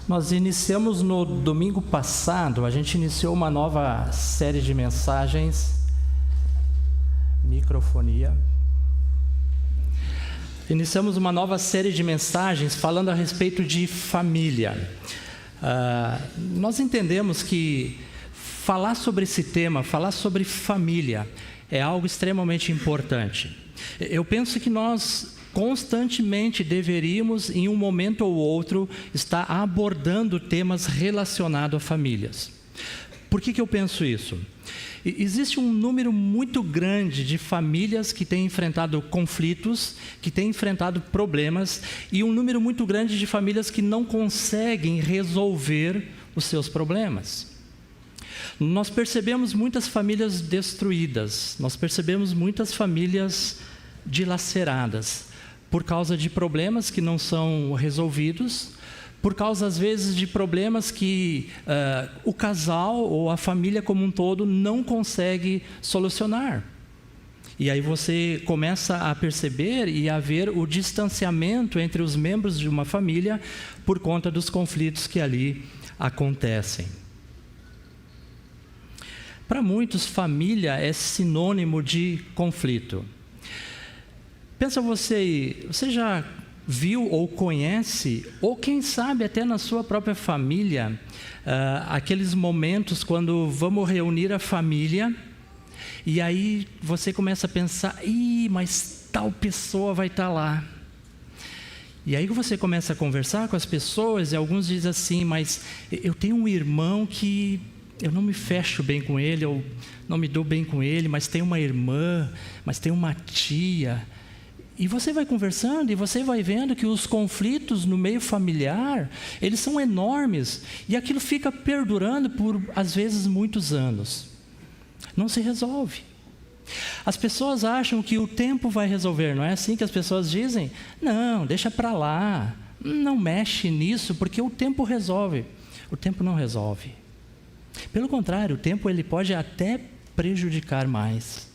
Nós iniciamos no domingo passado, a gente iniciou uma nova série de mensagens, microfonia. Iniciamos uma nova série de mensagens falando a respeito de família. Nós entendemos que falar sobre esse tema, falar sobre família, é algo extremamente importante. Eu penso que nós constantemente deveríamos, em um momento ou outro, estar abordando temas relacionados a famílias. Por que eu penso isso? Existe um número muito grande de famílias que têm enfrentado conflitos, que têm enfrentado problemas, e um número muito grande de famílias que não conseguem resolver os seus problemas. Nós percebemos muitas famílias destruídas, nós percebemos muitas famílias dilaceradas, por causa de problemas que não são resolvidos, por causa, às vezes, de problemas que o casal ou a família como um todo não consegue solucionar. E aí você começa a perceber e a ver o distanciamento entre os membros de uma família por conta dos conflitos que ali acontecem. Para muitos, família é sinônimo de conflito. Pensa você já viu ou conhece, ou quem sabe até na sua própria família, aqueles momentos quando vamos reunir a família, e aí você começa a pensar, mas tal pessoa vai estar lá. E aí você começa a conversar com as pessoas, e alguns dizem assim, mas eu tenho um irmão que eu não me fecho bem com ele, eu não me dou bem com ele, mas tem uma irmã, mas tem uma tia. E você vai conversando e você vai vendo que os conflitos no meio familiar, eles são enormes. E aquilo fica perdurando por, às vezes, muitos anos. Não se resolve. As pessoas acham que o tempo vai resolver, não é assim que as pessoas dizem? Não, deixa para lá, não mexe nisso, porque o tempo resolve. O tempo não resolve. Pelo contrário, o tempo ele pode até prejudicar mais.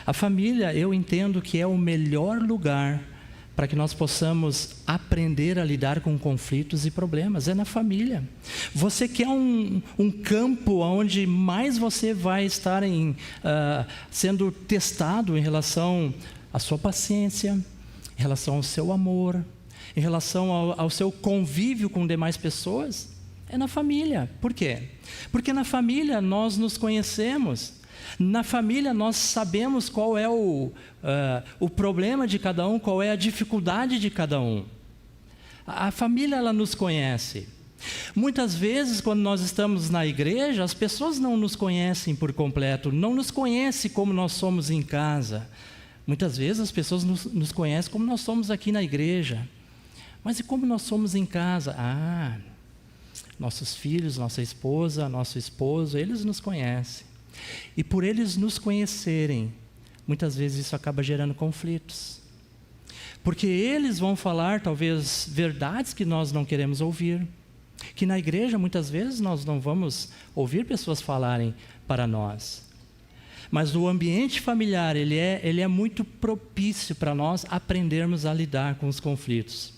A família, eu entendo que é o melhor lugar para que nós possamos aprender a lidar com conflitos e problemas, é na família. Você quer um campo onde mais você vai estar sendo testado em relação à sua paciência, em relação ao seu amor, em relação ao seu convívio com demais pessoas? É na família. Por quê? Porque na família nós nos conhecemos. Na família nós sabemos qual é o problema de cada um, qual é a dificuldade de cada um. A família ela nos conhece. Muitas vezes quando nós estamos na igreja, as pessoas não nos conhecem por completo, não nos conhecem como nós somos em casa. Muitas vezes as pessoas nos conhecem como nós somos aqui na igreja. Mas e como nós somos em casa? Nossos filhos, nossa esposa, nosso esposo, eles nos conhecem. E por eles nos conhecerem, muitas vezes isso acaba gerando conflitos. Porque eles vão falar, talvez, verdades que nós não queremos ouvir. Que na igreja, muitas vezes, nós não vamos ouvir pessoas falarem para nós. Mas o ambiente familiar, ele é muito propício para nós aprendermos a lidar com os conflitos.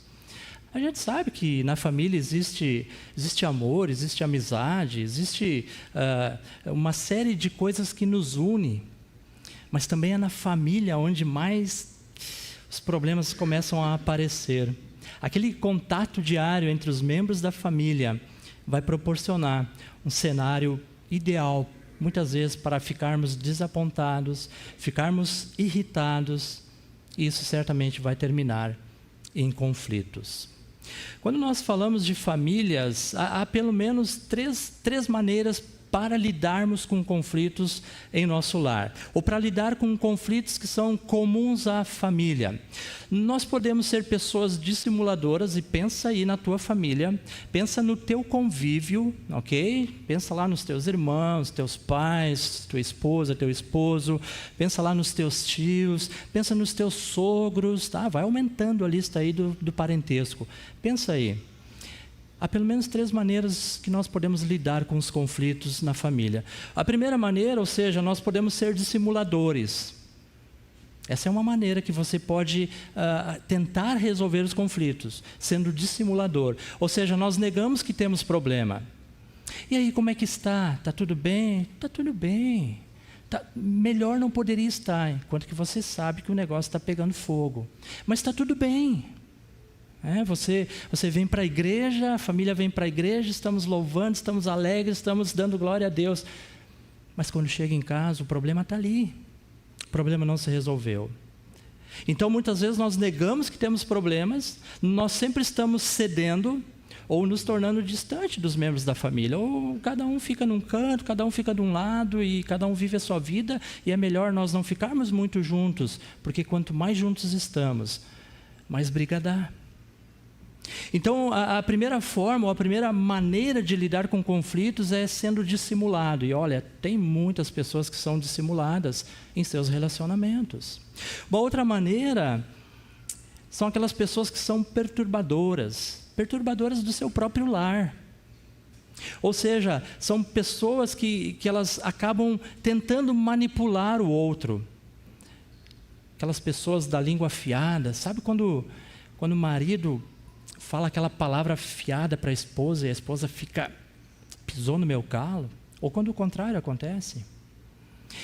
A gente sabe que na família existe amor, existe amizade, existe uma série de coisas que nos une. Mas também é na família onde mais os problemas começam a aparecer. Aquele contato diário entre os membros da família vai proporcionar um cenário ideal, muitas vezes, para ficarmos desapontados, ficarmos irritados, e isso certamente vai terminar em conflitos. Quando nós falamos de famílias, há pelo menos três maneiras para lidarmos com conflitos em nosso lar, ou para lidar com conflitos que são comuns à família. Nós podemos ser pessoas dissimuladoras, e pensa aí na tua família, pensa no teu convívio, ok? Pensa lá nos teus irmãos, teus pais, tua esposa, teu esposo, pensa lá nos teus tios, pensa nos teus sogros, tá? Vai aumentando a lista aí do parentesco. Pensa aí. Há pelo menos 3 maneiras que nós podemos lidar com os conflitos na família. A primeira maneira, ou seja, nós podemos ser dissimuladores. Essa é uma maneira que você pode tentar resolver os conflitos, sendo dissimulador. Ou seja, nós negamos que temos problema. E aí, como é que está? Está tudo bem? Está tudo bem. Melhor não poderia estar, enquanto que você sabe que o negócio está pegando fogo. Mas está tudo bem. Você vem para a igreja, a família vem para a igreja, estamos louvando, estamos alegres, estamos dando glória a Deus. Mas quando chega em casa, o problema está ali. O problema não se resolveu. Então, muitas vezes nós negamos que temos problemas, nós sempre estamos cedendo ou nos tornando distante dos membros da família. Ou cada um fica num canto, cada um fica de um lado e cada um vive a sua vida, e é melhor nós não ficarmos muito juntos, porque quanto mais juntos estamos, mais briga dá. Então, a primeira forma, ou a primeira maneira de lidar com conflitos é sendo dissimulado. E olha, tem muitas pessoas que são dissimuladas em seus relacionamentos. Uma outra maneira são aquelas pessoas que são perturbadoras do seu próprio lar. Ou seja, são pessoas que elas acabam tentando manipular o outro. Aquelas pessoas da língua afiada. Sabe quando o marido fala aquela palavra afiada para a esposa e a esposa fica, pisou no meu calo? Ou quando o contrário acontece?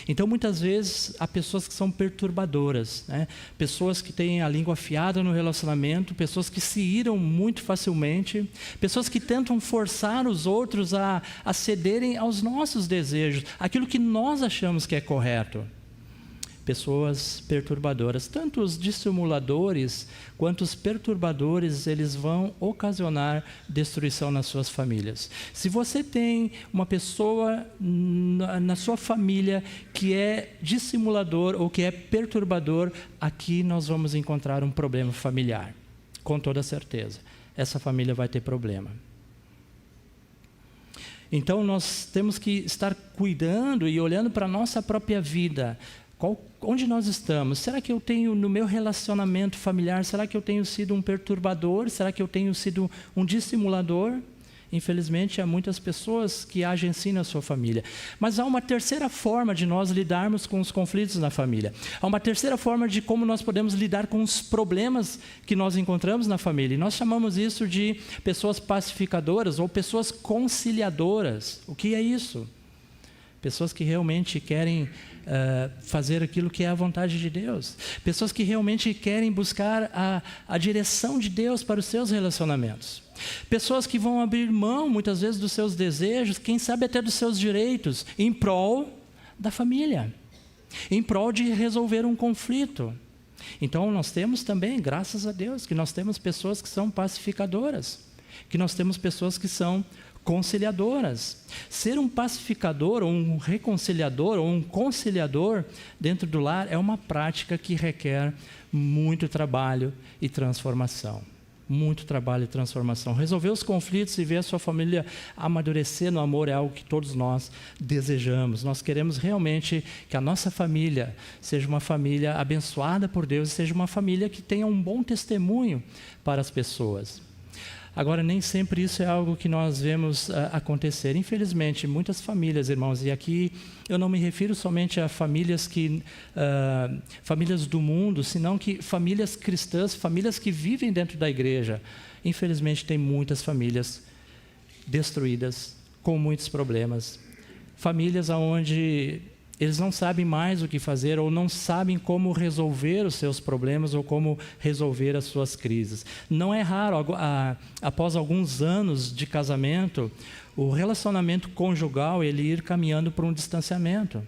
Então, muitas vezes, há pessoas que são perturbadoras, pessoas que têm a língua afiada no relacionamento, pessoas que se iram muito facilmente, pessoas que tentam forçar os outros a cederem aos nossos desejos, aquilo que nós achamos que é correto. Pessoas perturbadoras, tanto os dissimuladores quanto os perturbadores, eles vão ocasionar destruição nas suas famílias. Se você tem uma pessoa na sua família que é dissimulador ou que é perturbador, aqui nós vamos encontrar um problema familiar, com toda certeza. Essa família vai ter problema. Então nós temos que estar cuidando e olhando para a nossa própria vida. Onde nós estamos? Será que eu tenho, no meu relacionamento familiar, será que eu tenho sido um perturbador? Será que eu tenho sido um dissimulador? Infelizmente, há muitas pessoas que agem assim na sua família. Mas há uma terceira forma de nós lidarmos com os conflitos na família. Há uma terceira forma de como nós podemos lidar com os problemas que nós encontramos na família. E nós chamamos isso de pessoas pacificadoras ou pessoas conciliadoras. O que é isso? Pessoas que realmente querem fazer aquilo que é a vontade de Deus. Pessoas que realmente querem buscar a direção de Deus para os seus relacionamentos. Pessoas que vão abrir mão, muitas vezes, dos seus desejos, quem sabe até dos seus direitos, em prol da família, em prol de resolver um conflito. Então, nós temos também, graças a Deus, que nós temos pessoas que são pacificadoras, que nós temos pessoas que são conciliadoras. Ser um pacificador, ou um reconciliador, ou um conciliador dentro do lar é uma prática que requer muito trabalho e transformação. Muito trabalho e transformação. Resolver os conflitos e ver a sua família amadurecer no amor é algo que todos nós desejamos. Nós queremos realmente que a nossa família seja uma família abençoada por Deus, seja uma família que tenha um bom testemunho para as pessoas. Agora, nem sempre isso é algo que nós vemos acontecer. Infelizmente, muitas famílias, irmãos, e aqui eu não me refiro somente a famílias famílias do mundo, senão que famílias cristãs, famílias que vivem dentro da igreja. Infelizmente, tem muitas famílias destruídas, com muitos problemas. Famílias onde eles não sabem mais o que fazer ou não sabem como resolver os seus problemas ou como resolver as suas crises. Não é raro, após alguns anos de casamento, o relacionamento conjugal ele ir caminhando para um distanciamento.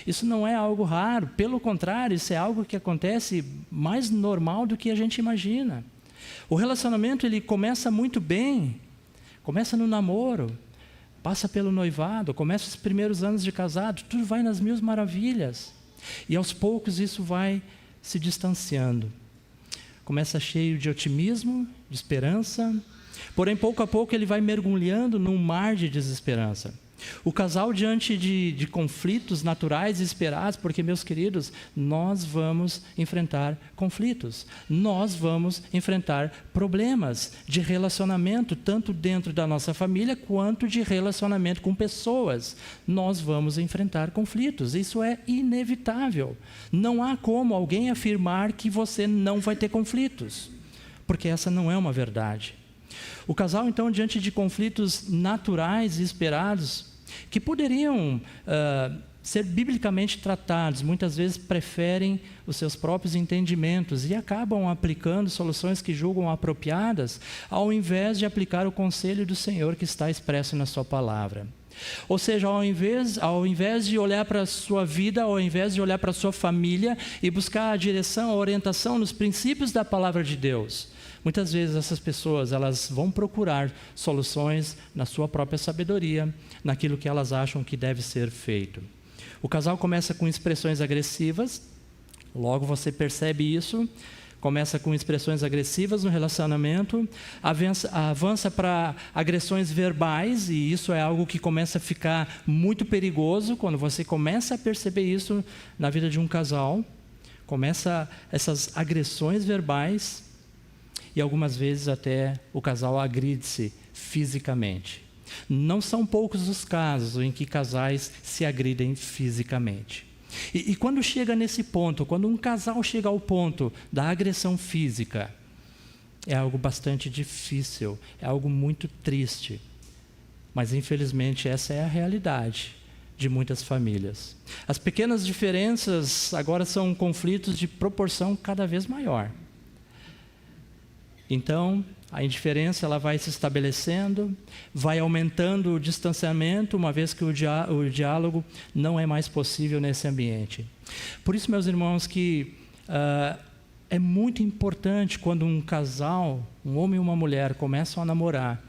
Isso não é algo raro, pelo contrário, isso é algo que acontece mais normal do que a gente imagina. O relacionamento ele começa muito bem, começa no namoro, passa pelo noivado, começa os primeiros anos de casado, tudo vai nas mil maravilhas. E aos poucos isso vai se distanciando. Começa cheio de otimismo, de esperança, porém pouco a pouco ele vai mergulhando num mar de desesperança. O casal diante de conflitos naturais e esperados, porque, meus queridos, nós vamos enfrentar conflitos, nós vamos enfrentar problemas de relacionamento, tanto dentro da nossa família, quanto de relacionamento com pessoas. Nós vamos enfrentar conflitos, isso é inevitável. Não há como alguém afirmar que você não vai ter conflitos, porque essa não é uma verdade. O casal, então, diante de conflitos naturais e esperados, que poderiam ser biblicamente tratados, muitas vezes preferem os seus próprios entendimentos e acabam aplicando soluções que julgam apropriadas, ao invés de aplicar o conselho do Senhor que está expresso na sua palavra. Ou seja, ao invés de olhar para a sua vida, ao invés de olhar para a sua família e buscar a direção, a orientação nos princípios da palavra de Deus, muitas vezes essas pessoas elas vão procurar soluções na sua própria sabedoria, naquilo que elas acham que deve ser feito. O casal começa com expressões agressivas, logo você percebe isso, começa com expressões agressivas no relacionamento, avança para agressões verbais, e isso é algo que começa a ficar muito perigoso quando você começa a perceber isso na vida de um casal. Começa essas agressões verbais e algumas vezes até o casal agride-se fisicamente. Não são poucos os casos em que casais se agridem fisicamente. E quando chega nesse ponto, quando um casal chega ao ponto da agressão física, é algo bastante difícil, é algo muito triste. Mas infelizmente essa é a realidade de muitas famílias. As pequenas diferenças agora são conflitos de proporção cada vez maior. Então, a indiferença ela vai se estabelecendo, vai aumentando o distanciamento, uma vez que o diálogo não é mais possível nesse ambiente. Por isso, meus irmãos, que é muito importante quando um casal, um homem e uma mulher, começam a namorar,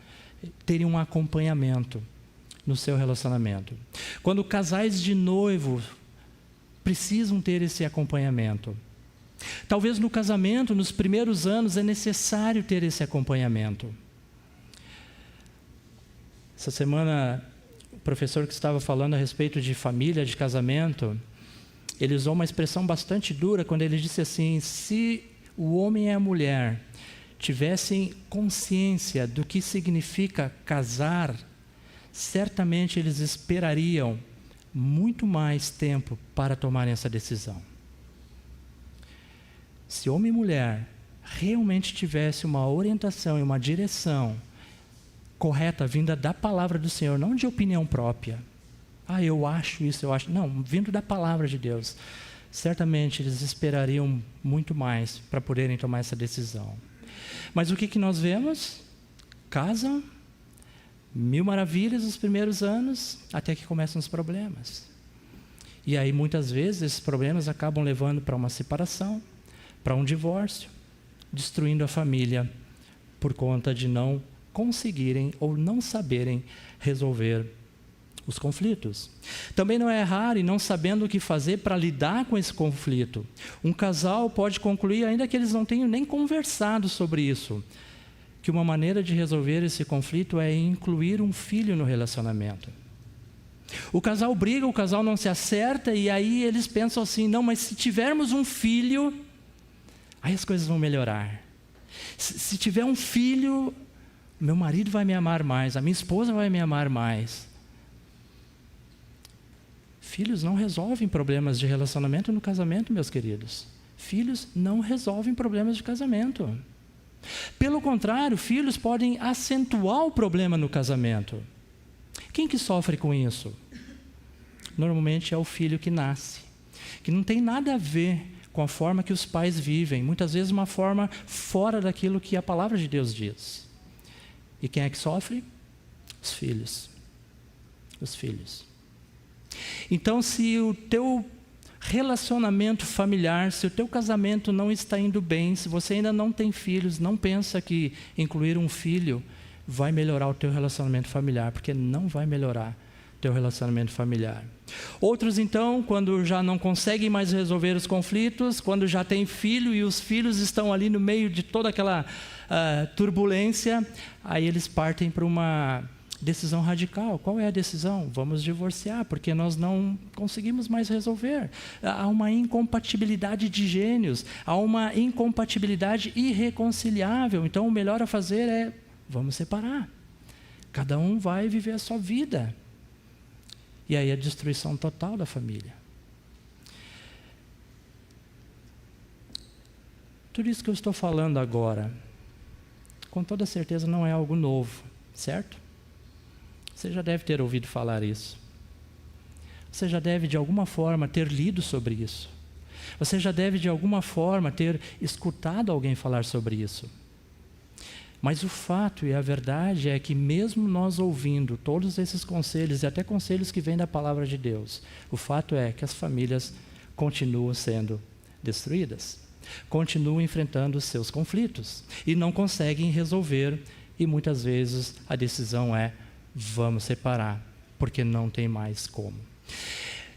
terem um acompanhamento no seu relacionamento. Quando casais de noivo precisam ter esse acompanhamento. Talvez no casamento, nos primeiros anos, é necessário ter esse acompanhamento. Essa semana, o professor que estava falando a respeito de família, de casamento, ele usou uma expressão bastante dura quando ele disse assim: se o homem e a mulher tivessem consciência do que significa casar, certamente eles esperariam muito mais tempo para tomarem essa decisão. Se homem e mulher realmente tivessem uma orientação e uma direção correta, vinda da palavra do Senhor, não de opinião própria. Eu acho isso, eu acho... Não, vindo da palavra de Deus. Certamente eles esperariam muito mais para poderem tomar essa decisão. Mas o que nós vemos? Casam, mil maravilhas nos primeiros anos, até que começam os problemas. E aí muitas vezes esses problemas acabam levando para uma separação, para um divórcio, destruindo a família por conta de não conseguirem ou não saberem resolver os conflitos. Também não é raro e não sabendo o que fazer para lidar com esse conflito. Um casal pode concluir, ainda que eles não tenham nem conversado sobre isso, que uma maneira de resolver esse conflito é incluir um filho no relacionamento. O casal briga, o casal não se acerta e aí eles pensam assim: não, mas se tivermos um filho, aí as coisas vão melhorar. Se tiver um filho, meu marido vai me amar mais, a minha esposa vai me amar mais. Filhos não resolvem problemas de relacionamento no casamento, meus queridos. Filhos não resolvem problemas de casamento. Pelo contrário, filhos podem acentuar o problema no casamento. Quem que sofre com isso? Normalmente é o filho que nasce, que não tem nada a ver com a forma que os pais vivem, muitas vezes uma forma fora daquilo que a palavra de Deus diz. E quem é que sofre? Os filhos. Os filhos. Então, se o teu relacionamento familiar, se o teu casamento não está indo bem, se você ainda não tem filhos, não pensa que incluir um filho vai melhorar o teu relacionamento familiar, porque não vai melhorar o teu relacionamento familiar. Outros, então, quando já não conseguem mais resolver os conflitos, quando já tem filho e os filhos estão ali no meio de toda aquela turbulência, aí eles partem para uma Decisão radical. Qual é a decisão? Vamos divorciar, porque nós não conseguimos mais resolver. Há uma incompatibilidade de gênios, há uma incompatibilidade irreconciliável. Então, o melhor a fazer é, vamos separar. Cada um vai viver a sua vida. E aí a destruição total da família. Tudo isso que eu estou falando agora, com toda certeza não é algo novo, certo? Você já deve ter ouvido falar isso. Você já deve, de alguma forma, ter lido sobre isso. Você já deve, de alguma forma, ter escutado alguém falar sobre isso. Mas o fato e a verdade é que, mesmo nós ouvindo todos esses conselhos, e até conselhos que vêm da palavra de Deus, o fato é que as famílias continuam sendo destruídas. Continuam enfrentando os seus conflitos. E não conseguem resolver. E muitas vezes a decisão é, vamos separar, porque não tem mais como.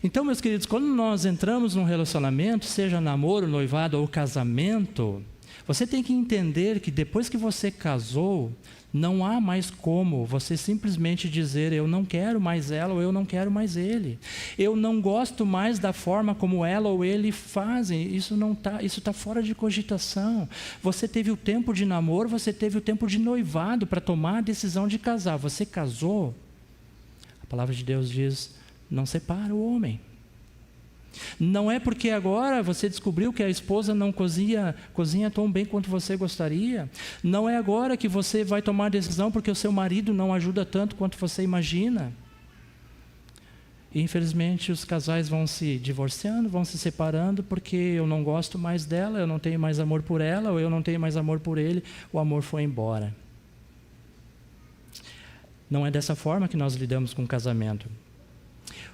Então, meus queridos, quando nós entramos num relacionamento, seja namoro, noivado ou casamento, você tem que entender que depois que você casou, não há mais como você simplesmente dizer, eu não quero mais ela ou eu não quero mais ele. Eu não gosto mais da forma como ela ou ele fazem. Isso está fora de cogitação. Você teve o tempo de namoro, você teve o tempo de noivado para tomar a decisão de casar. Você casou, a palavra de Deus diz, não separa o homem. Não é porque agora você descobriu que a esposa não cozinha tão bem quanto você gostaria. Não é agora que você vai tomar a decisão porque o seu marido não ajuda tanto quanto você imagina. E, infelizmente, os casais vão se divorciando, vão se separando porque eu não gosto mais dela, eu não tenho mais amor por ela, ou eu não tenho mais amor por ele, o amor foi embora. Não é dessa forma que nós lidamos com o casamento.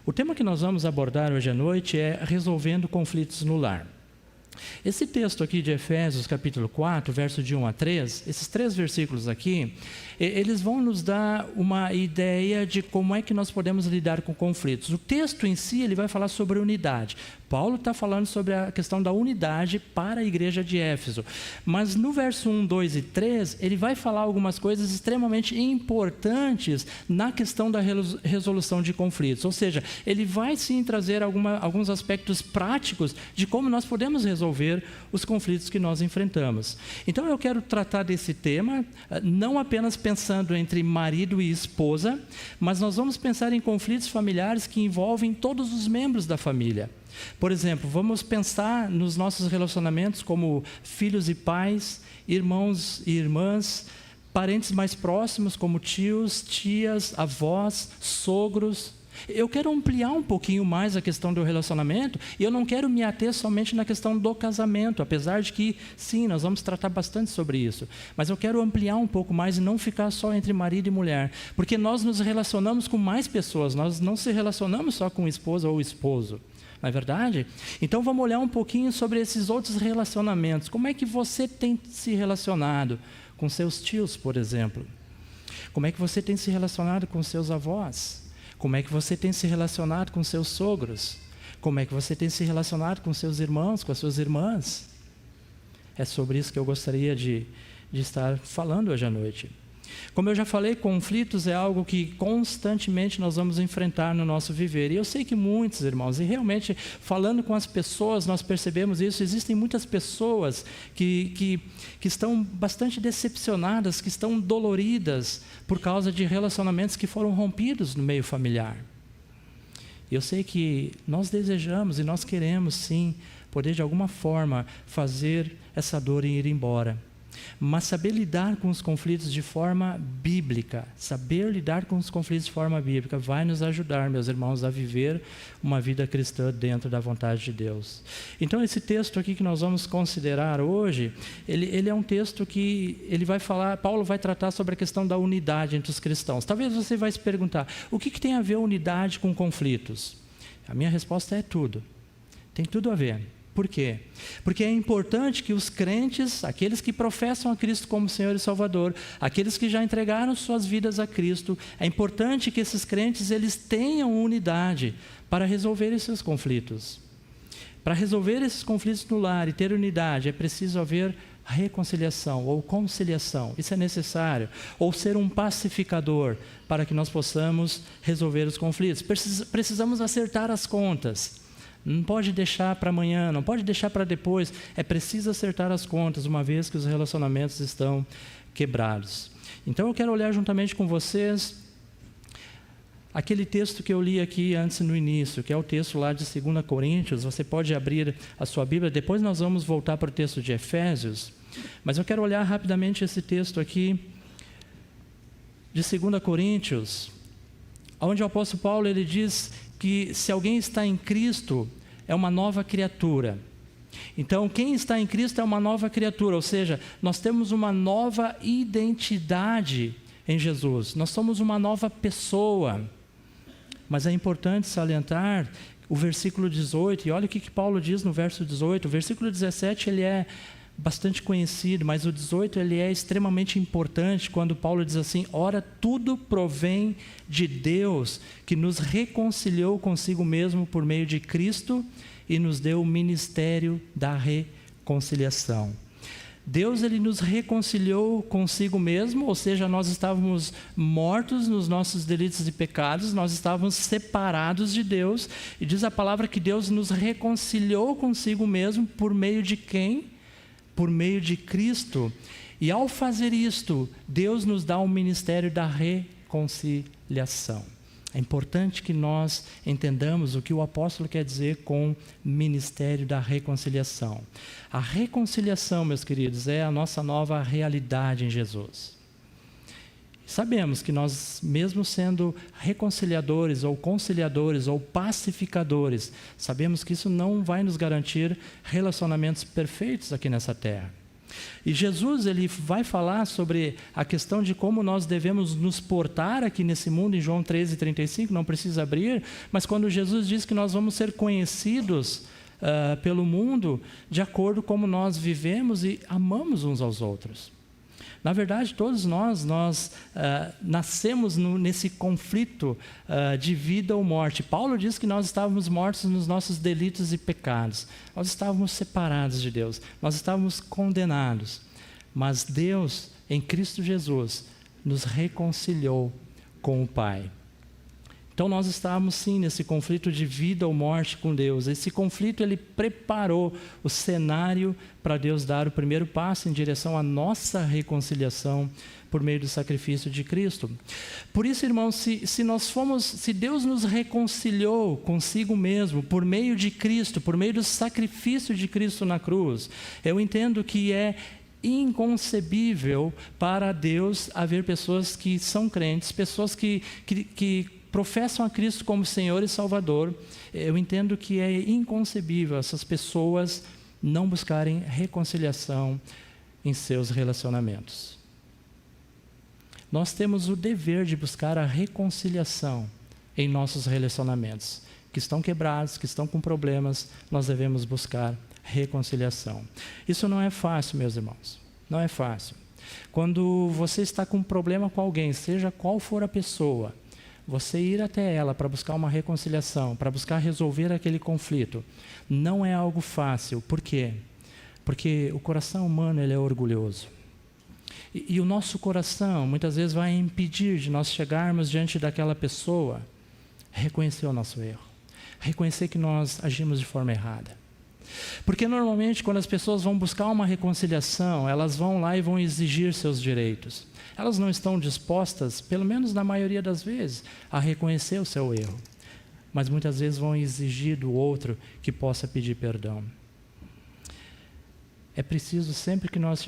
O tema que nós vamos abordar hoje à noite é resolvendo conflitos no lar. Esse texto aqui de Efésios, capítulo 4, verso de 1 a 3, esses 3 versículos aqui, eles vão nos dar uma ideia de como é que nós podemos lidar com conflitos. O texto em si, ele vai falar sobre unidade. Paulo está falando sobre a questão da unidade para a igreja de Éfeso. Mas no verso 1, 2 e 3, ele vai falar algumas coisas extremamente importantes na questão da resolução de conflitos. Ou seja, ele vai sim trazer alguns aspectos práticos de como nós podemos resolver os conflitos que nós enfrentamos. Então eu quero tratar desse tema, não apenas pensando entre marido e esposa, mas nós vamos pensar em conflitos familiares que envolvem todos os membros da família. Por exemplo, vamos pensar nos nossos relacionamentos como filhos e pais, irmãos e irmãs, parentes mais próximos como tios, tias, avós, sogros. Eu quero ampliar um pouquinho mais a questão do relacionamento e eu não quero me ater somente na questão do casamento, apesar de que, sim, nós vamos tratar bastante sobre isso. Mas eu quero ampliar um pouco mais e não ficar só entre marido e mulher, porque nós nos relacionamos com mais pessoas, nós não se relacionamos só com esposa ou esposo. Não é verdade? Então vamos olhar um pouquinho sobre esses outros relacionamentos. Como é que você tem se relacionado com seus tios, por exemplo? Como é que você tem se relacionado com seus avós? Como é que você tem se relacionado com seus sogros? Como é que você tem se relacionado com seus irmãos, com as suas irmãs? É sobre isso que eu gostaria de estar falando hoje à noite. Como eu já falei, conflitos é algo que constantemente nós vamos enfrentar no nosso viver. E eu sei que muitos, irmãos, e realmente falando com as pessoas, nós percebemos isso, existem muitas pessoas que estão bastante decepcionadas, que estão doloridas por causa de relacionamentos que foram rompidos no meio familiar. E eu sei que nós desejamos e nós queremos, sim, poder de alguma forma fazer essa dor ir embora. Mas saber lidar com os conflitos de forma bíblica, vai nos ajudar, meus irmãos, a viver uma vida cristã dentro da vontade de Deus. Então, esse texto aqui que nós vamos considerar hoje, ele é um texto que ele vai falar, Paulo vai tratar sobre a questão da unidade entre os cristãos. Talvez você vai se perguntar, o que tem a ver unidade com conflitos? A minha resposta é tudo. Tem tudo a ver. Por quê? Porque é importante que os crentes, aqueles que professam a Cristo como Senhor e Salvador, aqueles que já entregaram suas vidas a Cristo, é importante que esses crentes eles tenham unidade para resolver esses conflitos. Para resolver esses conflitos no lar e ter unidade, é preciso haver reconciliação ou conciliação. Isso é necessário. Ou ser um pacificador para que nós possamos resolver os conflitos. Precisamos acertar as contas. Não pode deixar para amanhã, não pode deixar para depois. É preciso acertar as contas, uma vez que os relacionamentos estão quebrados. Então eu quero olhar juntamente com vocês aquele texto que eu li aqui antes no início, que é o texto lá de 2 Coríntios. Você pode abrir a sua Bíblia, depois nós vamos voltar para o texto de Efésios, mas eu quero olhar rapidamente esse texto aqui de 2 Coríntios, onde o apóstolo Paulo ele diz que se alguém está em Cristo, é uma nova criatura. Então, quem está em Cristo é uma nova criatura, ou seja, nós temos uma nova identidade em Jesus, nós somos uma nova pessoa. Mas é importante salientar o versículo 18, e olha o que Paulo diz no verso 18. O versículo 17 ele é bastante conhecido, mas o 18 ele é extremamente importante, quando Paulo diz assim: ora, tudo provém de Deus, que nos reconciliou consigo mesmo por meio de Cristo e nos deu o ministério da reconciliação. Deus ele nos reconciliou consigo mesmo, ou seja, nós estávamos mortos nos nossos delitos e pecados, nós estávamos separados de Deus, e diz a palavra que Deus nos reconciliou consigo mesmo por meio de quem? Por meio de Cristo. E ao fazer isto, Deus nos dá o ministério da reconciliação. É importante que nós entendamos o que o apóstolo quer dizer com ministério da reconciliação. A reconciliação, meus queridos, é a nossa nova realidade em Jesus. Sabemos que nós, mesmo sendo reconciliadores ou conciliadores ou pacificadores, sabemos que isso não vai nos garantir relacionamentos perfeitos aqui nessa terra. E Jesus ele vai falar sobre a questão de como nós devemos nos portar aqui nesse mundo, em João 13:35, não precisa abrir, mas quando Jesus diz que nós vamos ser conhecidos pelo mundo de acordo com como nós vivemos e amamos uns aos outros. Na verdade, todos nós nascemos nesse conflito de vida ou morte. Paulo diz que nós estávamos mortos nos nossos delitos e pecados. Nós estávamos separados de Deus. Nós estávamos condenados. Mas Deus, em Cristo Jesus, nos reconciliou com o Pai. Então nós estávamos sim nesse conflito de vida ou morte com Deus. Esse conflito ele preparou o cenário para Deus dar o primeiro passo em direção à nossa reconciliação por meio do sacrifício de Cristo. Por isso, irmãos, se Deus nos reconciliou consigo mesmo por meio de Cristo, por meio do sacrifício de Cristo na cruz, eu entendo que é inconcebível para Deus haver pessoas que são crentes, pessoas que professam a Cristo como Senhor e Salvador. Eu entendo que é inconcebível essas pessoas não buscarem reconciliação em seus relacionamentos. Nós temos o dever de buscar a reconciliação em nossos relacionamentos. Que estão quebrados, que estão com problemas, nós devemos buscar reconciliação. Isso não é fácil, meus irmãos. Não é fácil. Quando você está com um problema com alguém, seja qual for a pessoa, você ir até ela para buscar uma reconciliação, para buscar resolver aquele conflito, não é algo fácil. Por quê? Porque o coração humano ele é orgulhoso. E o nosso coração muitas vezes vai impedir de nós chegarmos diante daquela pessoa, reconhecer o nosso erro, reconhecer que nós agimos de forma errada. Porque normalmente quando as pessoas vão buscar uma reconciliação, elas vão lá e vão exigir seus direitos. Elas não estão dispostas, pelo menos na maioria das vezes, a reconhecer o seu erro. Mas muitas vezes vão exigir do outro que possa pedir perdão. É preciso, sempre que nós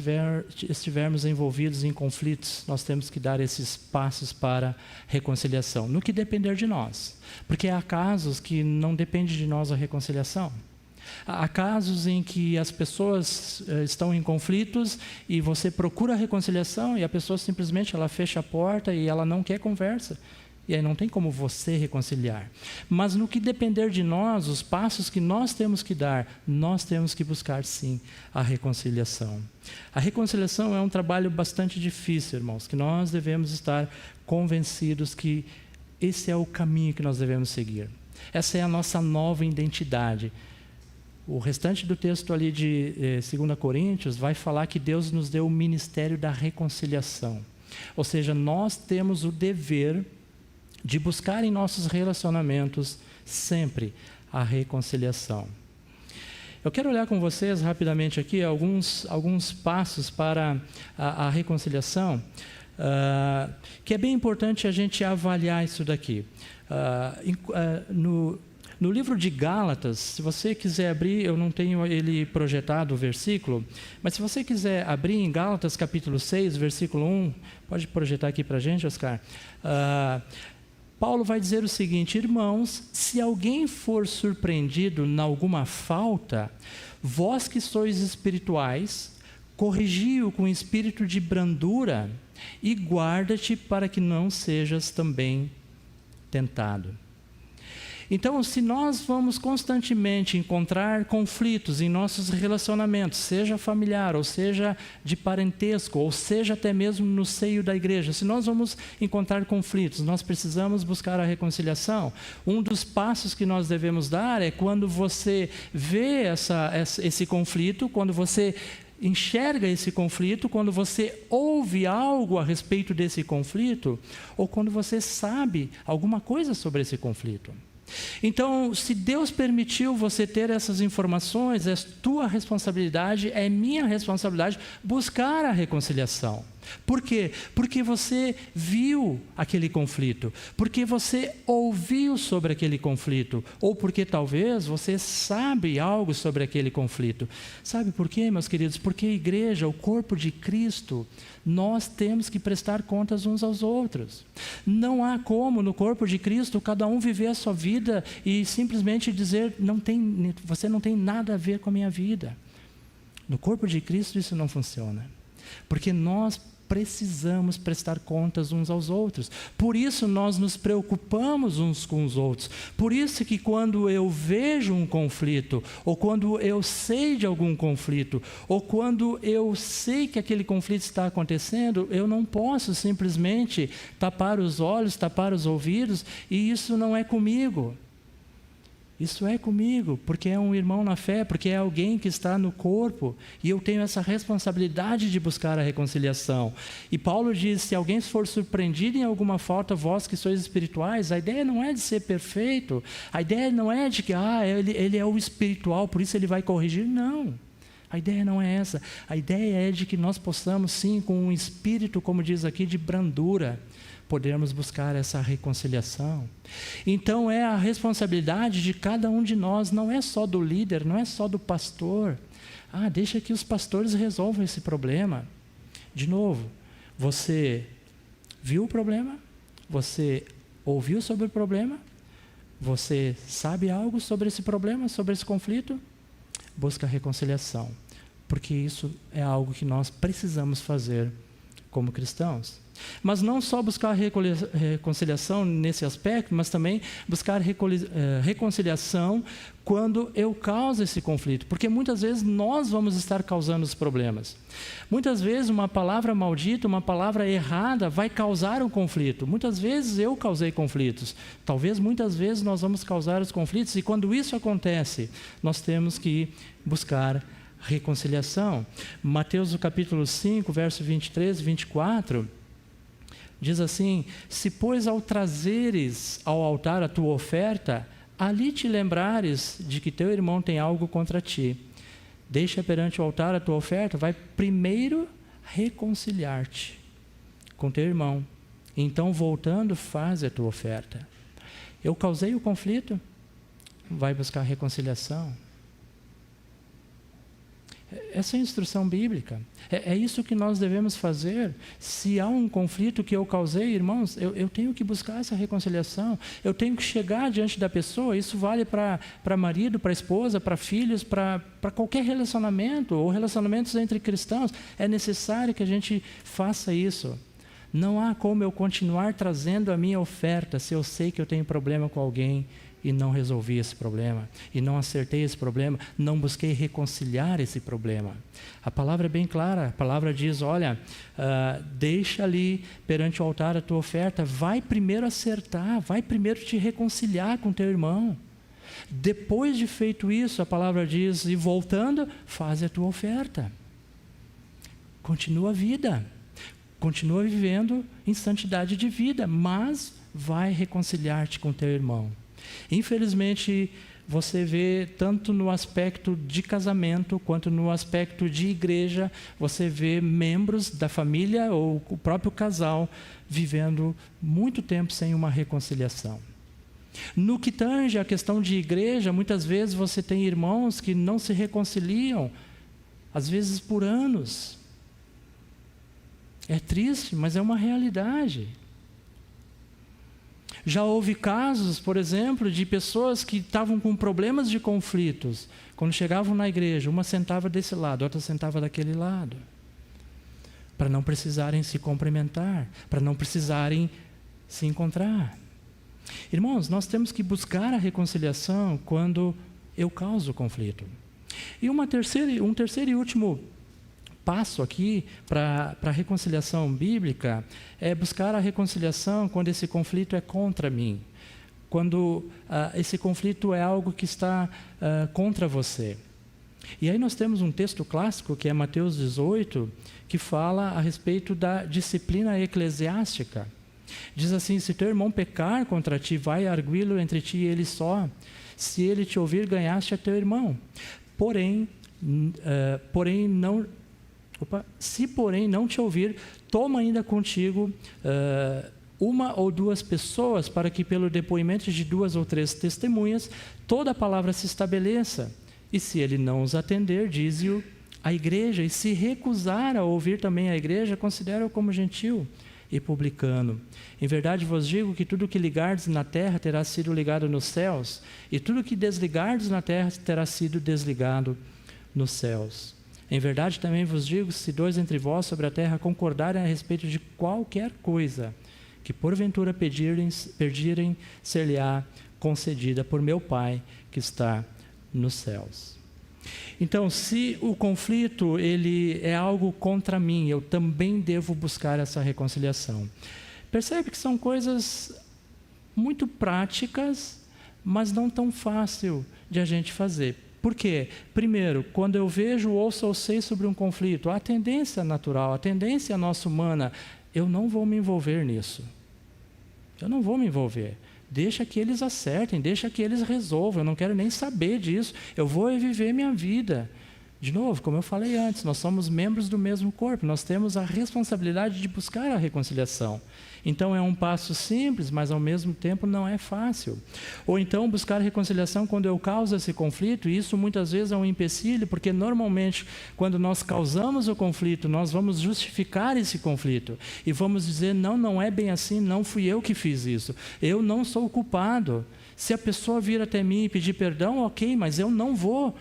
estivermos envolvidos em conflitos, nós temos que dar esses passos para reconciliação, no que depender de nós. Porque há casos que não depende de nós a reconciliação. Há casos em que as pessoas estão em conflitos e você procura a reconciliação e a pessoa simplesmente ela fecha a porta e ela não quer conversa. E aí não tem como você reconciliar. Mas no que depender de nós, os passos que nós temos que dar, nós temos que buscar sim a reconciliação. A reconciliação é um trabalho bastante difícil, irmãos, que nós devemos estar convencidos que esse é o caminho que nós devemos seguir. Essa é a nossa nova identidade. o restante do texto ali de 2 Coríntios vai falar que Deus nos deu o ministério da reconciliação. Ou seja, nós temos o dever de buscar em nossos relacionamentos sempre a reconciliação. Eu quero olhar com vocês rapidamente aqui alguns passos para a reconciliação, que é bem importante a gente avaliar isso daqui. No livro de Gálatas, se você quiser abrir, eu não tenho ele projetado o versículo, mas se você quiser abrir em Gálatas capítulo 6, versículo 1, pode projetar aqui para a gente, Oscar. Paulo vai dizer o seguinte: irmãos, se alguém for surpreendido em alguma falta, vós que sois espirituais, corrigi-o com espírito de brandura e guarda-te para que não sejas também tentado. Então, se nós vamos constantemente encontrar conflitos em nossos relacionamentos, seja familiar, ou seja de parentesco, ou seja até mesmo no seio da igreja, se nós vamos encontrar conflitos, nós precisamos buscar a reconciliação. Um dos passos que nós devemos dar é quando você vê esse conflito, quando você enxerga esse conflito, quando você ouve algo a respeito desse conflito, ou quando você sabe alguma coisa sobre esse conflito. Então, se Deus permitiu você ter essas informações, é tua responsabilidade, é minha responsabilidade buscar a reconciliação. Por quê? Porque você viu aquele conflito, porque você ouviu sobre aquele conflito, ou porque talvez você sabe algo sobre aquele conflito. Sabe por quê, meus queridos? Porque a igreja, o corpo de Cristo, nós temos que prestar contas uns aos outros. Não há como no corpo de Cristo cada um viver a sua vida e simplesmente dizer, você não tem nada a ver com a minha vida. No corpo de Cristo isso não funciona, porque nós precisamos prestar contas uns aos outros. Por isso nós nos preocupamos uns com os outros. Por isso que quando eu vejo um conflito, ou quando eu sei de algum conflito, ou quando eu sei que aquele conflito está acontecendo, eu não posso simplesmente tapar os olhos, tapar os ouvidos, e isso não é comigo. Isso é comigo, porque é um irmão na fé, porque é alguém que está no corpo, e eu tenho essa responsabilidade de buscar a reconciliação. E Paulo diz, se alguém for surpreendido em alguma falta, vós que sois espirituais, a ideia não é de ser perfeito, a ideia não é de que ele é o espiritual, por isso ele vai corrigir, não. A ideia não é essa, a ideia é de que nós possamos sim, com um espírito, como diz aqui, de brandura, podermos buscar essa reconciliação. Então é a responsabilidade de cada um de nós, não é só do líder, não é só do pastor. Deixa que os pastores resolvam esse problema. De novo, você viu o problema? Você ouviu sobre o problema? Você sabe algo sobre esse problema, sobre esse conflito? Busca a reconciliação, porque isso é algo que nós precisamos fazer como cristãos. Mas não só buscar reconciliação nesse aspecto, mas também buscar reconciliação quando eu causo esse conflito, porque muitas vezes nós vamos estar causando os problemas. Muitas vezes uma palavra maldita, uma palavra errada vai causar um conflito. Muitas vezes eu causei conflitos, talvez muitas vezes nós vamos causar os conflitos, e quando isso acontece, nós temos que buscar reconciliação. Mateus no capítulo 5, verso 23 e 24, diz assim: se pois ao trazeres ao altar a tua oferta, ali te lembrares de que teu irmão tem algo contra ti, deixa perante o altar a tua oferta, vai primeiro reconciliar-te com teu irmão, então voltando faz a tua oferta. Eu causei o conflito, vai buscar reconciliação. Essa é a instrução bíblica, é isso que nós devemos fazer. Se há um conflito que eu causei, irmãos, eu tenho que buscar essa reconciliação, eu tenho que chegar diante da pessoa. Isso vale para marido, para esposa, para filhos, para qualquer relacionamento, ou relacionamentos entre cristãos. É necessário que a gente faça isso. Não há como eu continuar trazendo a minha oferta se eu sei que eu tenho problema com alguém e não resolvi esse problema, e não acertei esse problema, não busquei reconciliar esse problema. A palavra é bem clara, a palavra diz, olha, deixa ali perante o altar a tua oferta, vai primeiro acertar, vai primeiro te reconciliar com teu irmão. Depois de feito isso, a palavra diz, e voltando, faz a tua oferta. Continua a vida. Continua vivendo em santidade de vida, mas vai reconciliar-te com teu irmão. Infelizmente, você vê tanto no aspecto de casamento, quanto no aspecto de igreja, você vê membros da família ou o próprio casal vivendo muito tempo sem uma reconciliação. No que tange a questão de igreja, muitas vezes você tem irmãos que não se reconciliam, às vezes por anos. É triste, mas é uma realidade. Já houve casos, por exemplo, de pessoas que estavam com problemas de conflitos. Quando chegavam na igreja, uma sentava desse lado, outra sentava daquele lado. Para não precisarem se cumprimentar, para não precisarem se encontrar. Irmãos, nós temos que buscar a reconciliação quando eu causo conflito. E um terceiro e último passo aqui para a reconciliação bíblica é buscar a reconciliação quando esse conflito é contra mim. Quando esse conflito é algo que está contra você. E aí nós temos um texto clássico, que é Mateus 18, que fala a respeito da disciplina eclesiástica. Diz assim: se teu irmão pecar contra ti, vai arguí-lo entre ti e ele só. Se ele te ouvir, ganhaste a teu irmão. Se porém não te ouvir, toma ainda contigo uma ou duas pessoas, para que pelo depoimento de 2 ou 3 testemunhas, toda a palavra se estabeleça. E se ele não os atender, dize-o à igreja. E se recusar a ouvir também a igreja, considera-o como gentil e publicano. Em verdade vos digo que tudo que ligardes na terra terá sido ligado nos céus, e tudo que desligardes na terra terá sido desligado nos céus. Em verdade também vos digo, se 2 entre vós sobre a terra concordarem a respeito de qualquer coisa que porventura pedirem, ser-lhe-á concedida por meu Pai que está nos céus. Então, se o conflito ele é algo contra mim, eu também devo buscar essa reconciliação. Percebe que são coisas muito práticas, mas não tão fácil de a gente fazer. Por quê? Primeiro, quando eu vejo, ouço ou sei sobre um conflito, a tendência natural, a tendência nossa humana, eu não vou me envolver nisso. Eu não vou me envolver. Deixa que eles acertem, deixa que eles resolvam, eu não quero nem saber disso, eu vou viver minha vida. De novo, como eu falei antes, nós somos membros do mesmo corpo, nós temos a responsabilidade de buscar a reconciliação. Então é um passo simples, mas ao mesmo tempo não é fácil. Ou então buscar reconciliação quando eu causo esse conflito, e isso muitas vezes é um empecilho, porque normalmente quando nós causamos o conflito, nós vamos justificar esse conflito. E vamos dizer, não é bem assim, não fui eu que fiz isso, eu não sou o culpado. Se a pessoa vir até mim e pedir perdão, ok, mas eu não vou.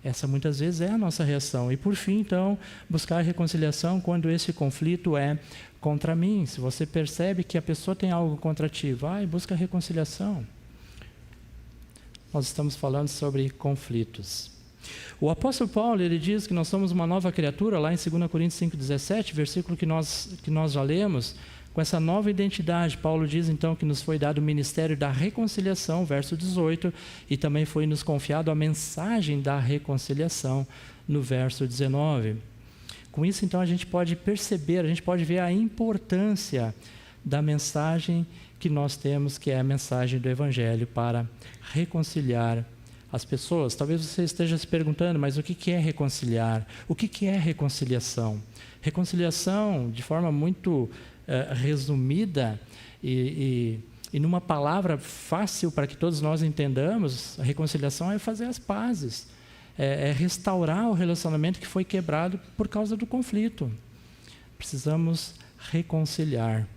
Essa muitas vezes é a nossa reação. E por fim, então, buscar reconciliação quando esse conflito é contra mim. Se você percebe que a pessoa tem algo contra ti, vai e busca reconciliação. Nós estamos falando sobre conflitos. O apóstolo Paulo, ele diz que nós somos uma nova criatura, lá em 2 Coríntios 5,17, versículo que nós já lemos. Com essa nova identidade, Paulo diz então que nos foi dado o ministério da reconciliação, verso 18, e também foi nos confiado a mensagem da reconciliação, no verso 19. Com isso, então, a gente pode perceber, a gente pode ver a importância da mensagem que nós temos, que é a mensagem do Evangelho para reconciliar as pessoas. Talvez você esteja se perguntando, mas o que é reconciliar? O que é reconciliação? Reconciliação, de forma muito resumida e numa palavra fácil para que todos nós entendamos, a reconciliação é fazer as pazes, é restaurar o relacionamento que foi quebrado por causa do conflito. Precisamos reconciliar.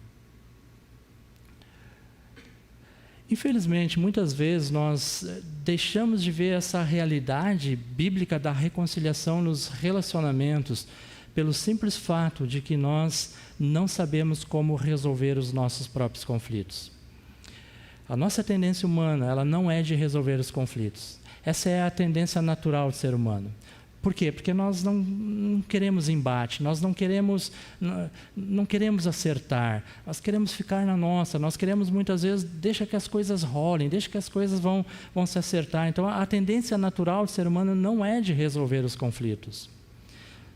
Infelizmente, muitas vezes nós deixamos de ver essa realidade bíblica da reconciliação nos relacionamentos, pelo simples fato de que nós não sabemos como resolver os nossos próprios conflitos. A nossa tendência humana, ela não é de resolver os conflitos. Essa é a tendência natural do ser humano. Por quê? Porque nós não queremos embate, nós não queremos acertar, nós queremos ficar na nossa, nós queremos muitas vezes, deixa que as coisas rolem, deixa que as coisas vão se acertar. Então a tendência natural do ser humano não é de resolver os conflitos.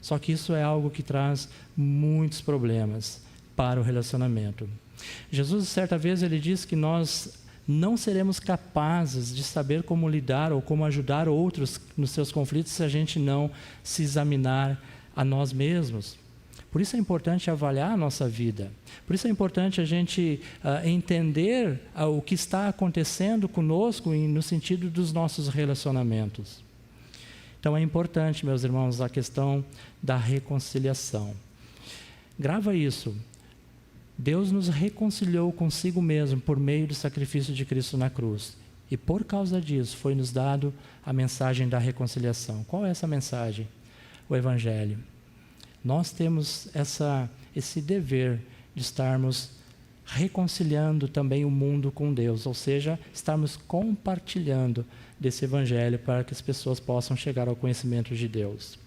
Só que isso é algo que traz muitos problemas para o relacionamento. Jesus, certa vez, ele disse que nós não seremos capazes de saber como lidar ou como ajudar outros nos seus conflitos se a gente não se examinar a nós mesmos. Por isso é importante avaliar a nossa vida. Por isso é importante a gente entender o que está acontecendo conosco no sentido dos nossos relacionamentos. Então é importante, meus irmãos, a questão da reconciliação. Grava isso. Deus nos reconciliou consigo mesmo por meio do sacrifício de Cristo na cruz. E por causa disso foi nos dado a mensagem da reconciliação. Qual é essa mensagem? O Evangelho. Nós temos esse dever de estarmos reconciliando também o mundo com Deus, ou seja, estarmos compartilhando desse Evangelho para que as pessoas possam chegar ao conhecimento de Deus.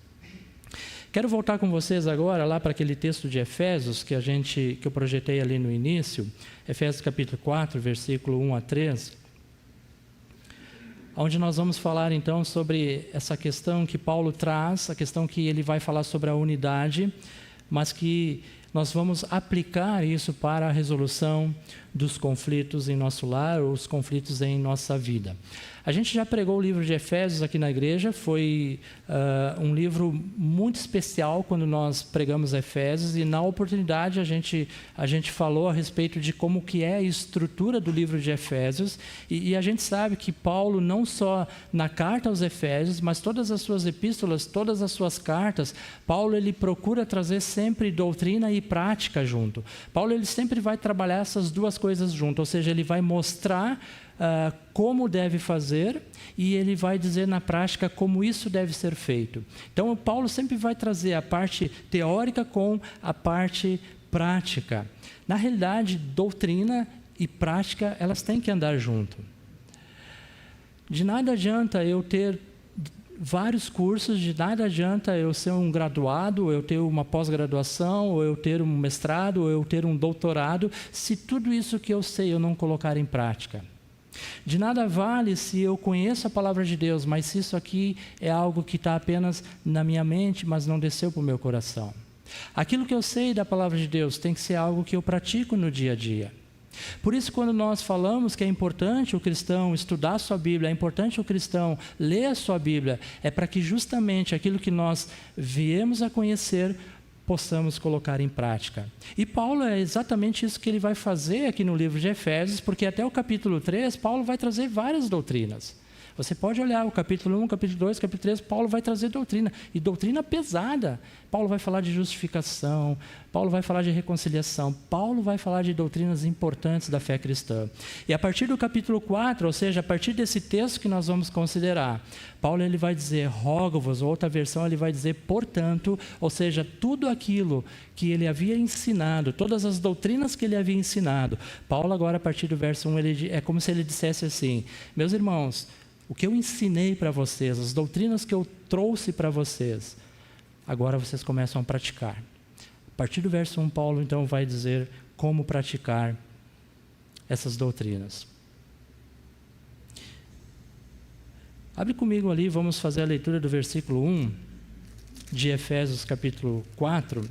Quero voltar com vocês agora lá para aquele texto de Efésios que eu projetei ali no início, Efésios capítulo 4, versículo 1 a 3, onde nós vamos falar então sobre essa questão que Paulo traz, a questão que ele vai falar sobre a unidade, mas que nós vamos aplicar isso para a resolução dos conflitos em nosso lar, ou os conflitos em nossa vida. A gente já pregou o livro de Efésios aqui na igreja, foi um livro muito especial quando nós pregamos Efésios, e na oportunidade a gente falou a respeito de como que é a estrutura do livro de Efésios, e a gente sabe que Paulo, não só na carta aos Efésios, mas todas as suas epístolas, todas as suas cartas, Paulo ele procura trazer sempre doutrina e prática junto. Paulo ele sempre vai trabalhar essas duas coisas junto, ou seja, ele vai mostrar como deve fazer, e ele vai dizer na prática como isso deve ser feito. Então, Paulo sempre vai trazer a parte teórica com a parte prática. Na realidade, doutrina e prática, elas têm que andar junto. De nada adianta eu ter vários cursos, de nada adianta eu ser um graduado, ou eu ter uma pós-graduação, ou eu ter um mestrado, ou eu ter um doutorado, se tudo isso que eu sei eu não colocar em prática. De nada vale se eu conheço a palavra de Deus, mas se isso aqui é algo que está apenas na minha mente, mas não desceu para o meu coração. Aquilo que eu sei da palavra de Deus tem que ser algo que eu pratico no dia a dia. Por isso, quando nós falamos que é importante o cristão estudar a sua Bíblia, é importante o cristão ler a sua Bíblia, é para que justamente aquilo que nós viemos a conhecer, possamos colocar em prática. E Paulo é exatamente isso que ele vai fazer aqui no livro de Efésios, porque até o capítulo 3, Paulo vai trazer várias doutrinas. Você pode olhar o capítulo 1, capítulo 2, capítulo 3, Paulo vai trazer doutrina, e doutrina pesada. Paulo vai falar de justificação, Paulo vai falar de reconciliação, Paulo vai falar de doutrinas importantes da fé cristã. E a partir do capítulo 4, ou seja, a partir desse texto que nós vamos considerar, Paulo ele vai dizer, rogo-vos, outra versão ele vai dizer, portanto, ou seja, tudo aquilo que ele havia ensinado, todas as doutrinas que ele havia ensinado. Paulo agora, a partir do verso 1, é como se ele dissesse assim, meus irmãos, o que eu ensinei para vocês, as doutrinas que eu trouxe para vocês, agora vocês começam a praticar. A partir do verso 1, Paulo então vai dizer como praticar essas doutrinas. Abre comigo ali, vamos fazer a leitura do versículo 1 de Efésios capítulo 4.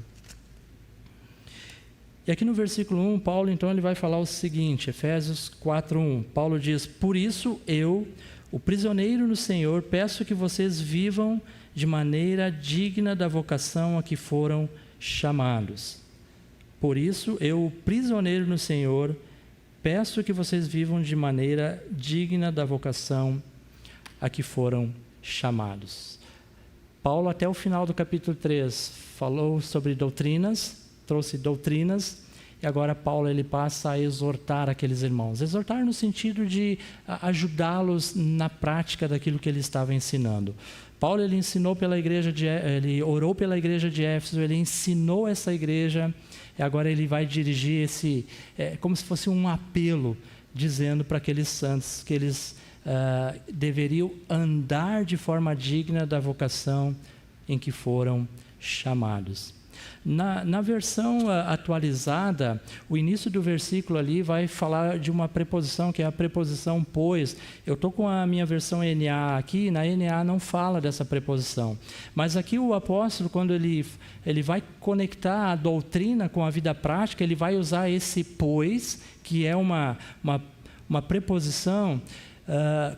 E aqui no versículo 1, Paulo então ele vai falar o seguinte, Efésios 4:1. Paulo diz, por isso eu, o prisioneiro no Senhor, peço que vocês vivam de maneira digna da vocação a que foram chamados. Por isso, eu, o prisioneiro no Senhor, peço que vocês vivam de maneira digna da vocação a que foram chamados. Paulo, até o final do capítulo 3, falou sobre doutrinas, trouxe doutrinas, e agora Paulo ele passa a exortar aqueles irmãos. Exortar no sentido de ajudá-los na prática daquilo que ele estava ensinando. Paulo ele ensinou pela igreja ele orou pela igreja de Éfeso, ele ensinou essa igreja, e agora ele vai dirigir como se fosse um apelo, dizendo para aqueles santos que eles deveriam andar de forma digna da vocação em que foram chamados. Na versão atualizada, o início do versículo ali vai falar de uma preposição, que é a preposição pois. Eu estou com a minha versão NA aqui, na NA não fala dessa preposição. Mas aqui o apóstolo, quando ele vai conectar a doutrina com a vida prática, ele vai usar esse pois, que é uma preposição,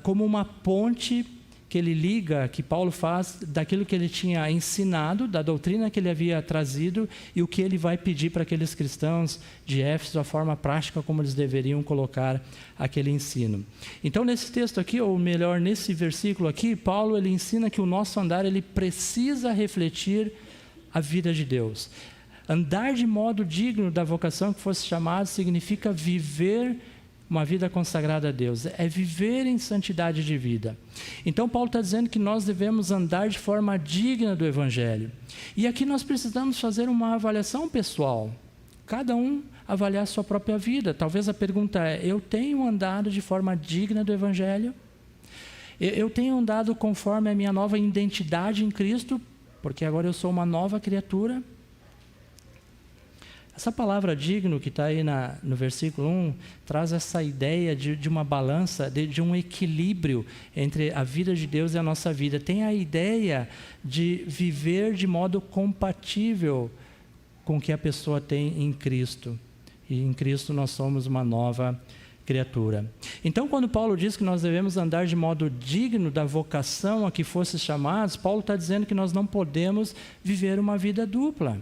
como uma ponte que ele liga, que Paulo faz daquilo que ele tinha ensinado, da doutrina que ele havia trazido e o que ele vai pedir para aqueles cristãos de Éfeso, a forma prática como eles deveriam colocar aquele ensino. Então, nesse texto aqui, ou melhor, nesse versículo aqui, Paulo ele ensina que o nosso andar ele precisa refletir a vida de Deus. Andar de modo digno da vocação que fosse chamado significa viver uma vida consagrada a Deus, é viver em santidade de vida. Então Paulo está dizendo que nós devemos andar de forma digna do Evangelho. E aqui nós precisamos fazer uma avaliação pessoal. Cada um avaliar a sua própria vida. Talvez a pergunta é, eu tenho andado de forma digna do Evangelho? Eu tenho andado conforme a minha nova identidade em Cristo, porque agora eu sou uma nova criatura? Essa palavra digno que está aí no versículo 1, traz essa ideia de uma balança, de um equilíbrio entre a vida de Deus e a nossa vida. Tem a ideia de viver de modo compatível com o que a pessoa tem em Cristo. E em Cristo nós somos uma nova criatura. Então, quando Paulo diz que nós devemos andar de modo digno da vocação a que fosse chamados, Paulo está dizendo que nós não podemos viver uma vida dupla.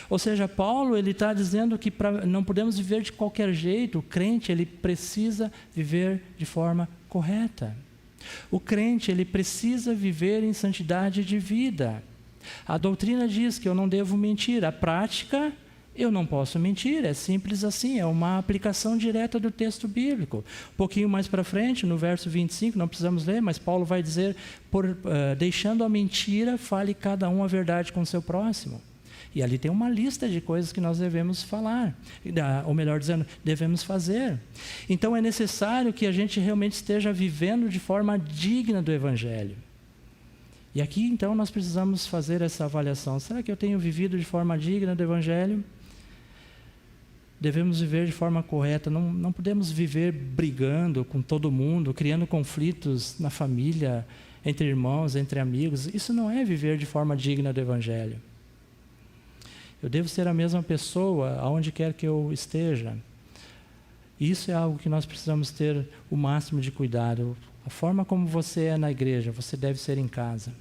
Ou seja, Paulo ele está dizendo que não podemos viver de qualquer jeito. O crente ele precisa viver de forma correta. O crente ele precisa viver em santidade de vida. A doutrina diz que eu não devo mentir. A prática, eu não posso mentir. É simples assim, é uma aplicação direta do texto bíblico. Um pouquinho mais para frente, no verso 25, não precisamos ler, mas Paulo vai dizer, deixando a mentira, fale cada um a verdade com o seu próximo. E ali tem uma lista de coisas que nós devemos falar, ou melhor dizendo, devemos fazer. Então é necessário que a gente realmente esteja vivendo de forma digna do Evangelho. E aqui então nós precisamos fazer essa avaliação. Será que eu tenho vivido de forma digna do Evangelho? Devemos viver de forma correta, não podemos viver brigando com todo mundo, criando conflitos na família, entre irmãos, entre amigos. Isso não é viver de forma digna do Evangelho. Eu devo ser a mesma pessoa aonde quer que eu esteja. Isso é algo que nós precisamos ter o máximo de cuidado. A forma como você é na igreja, você deve ser em casa.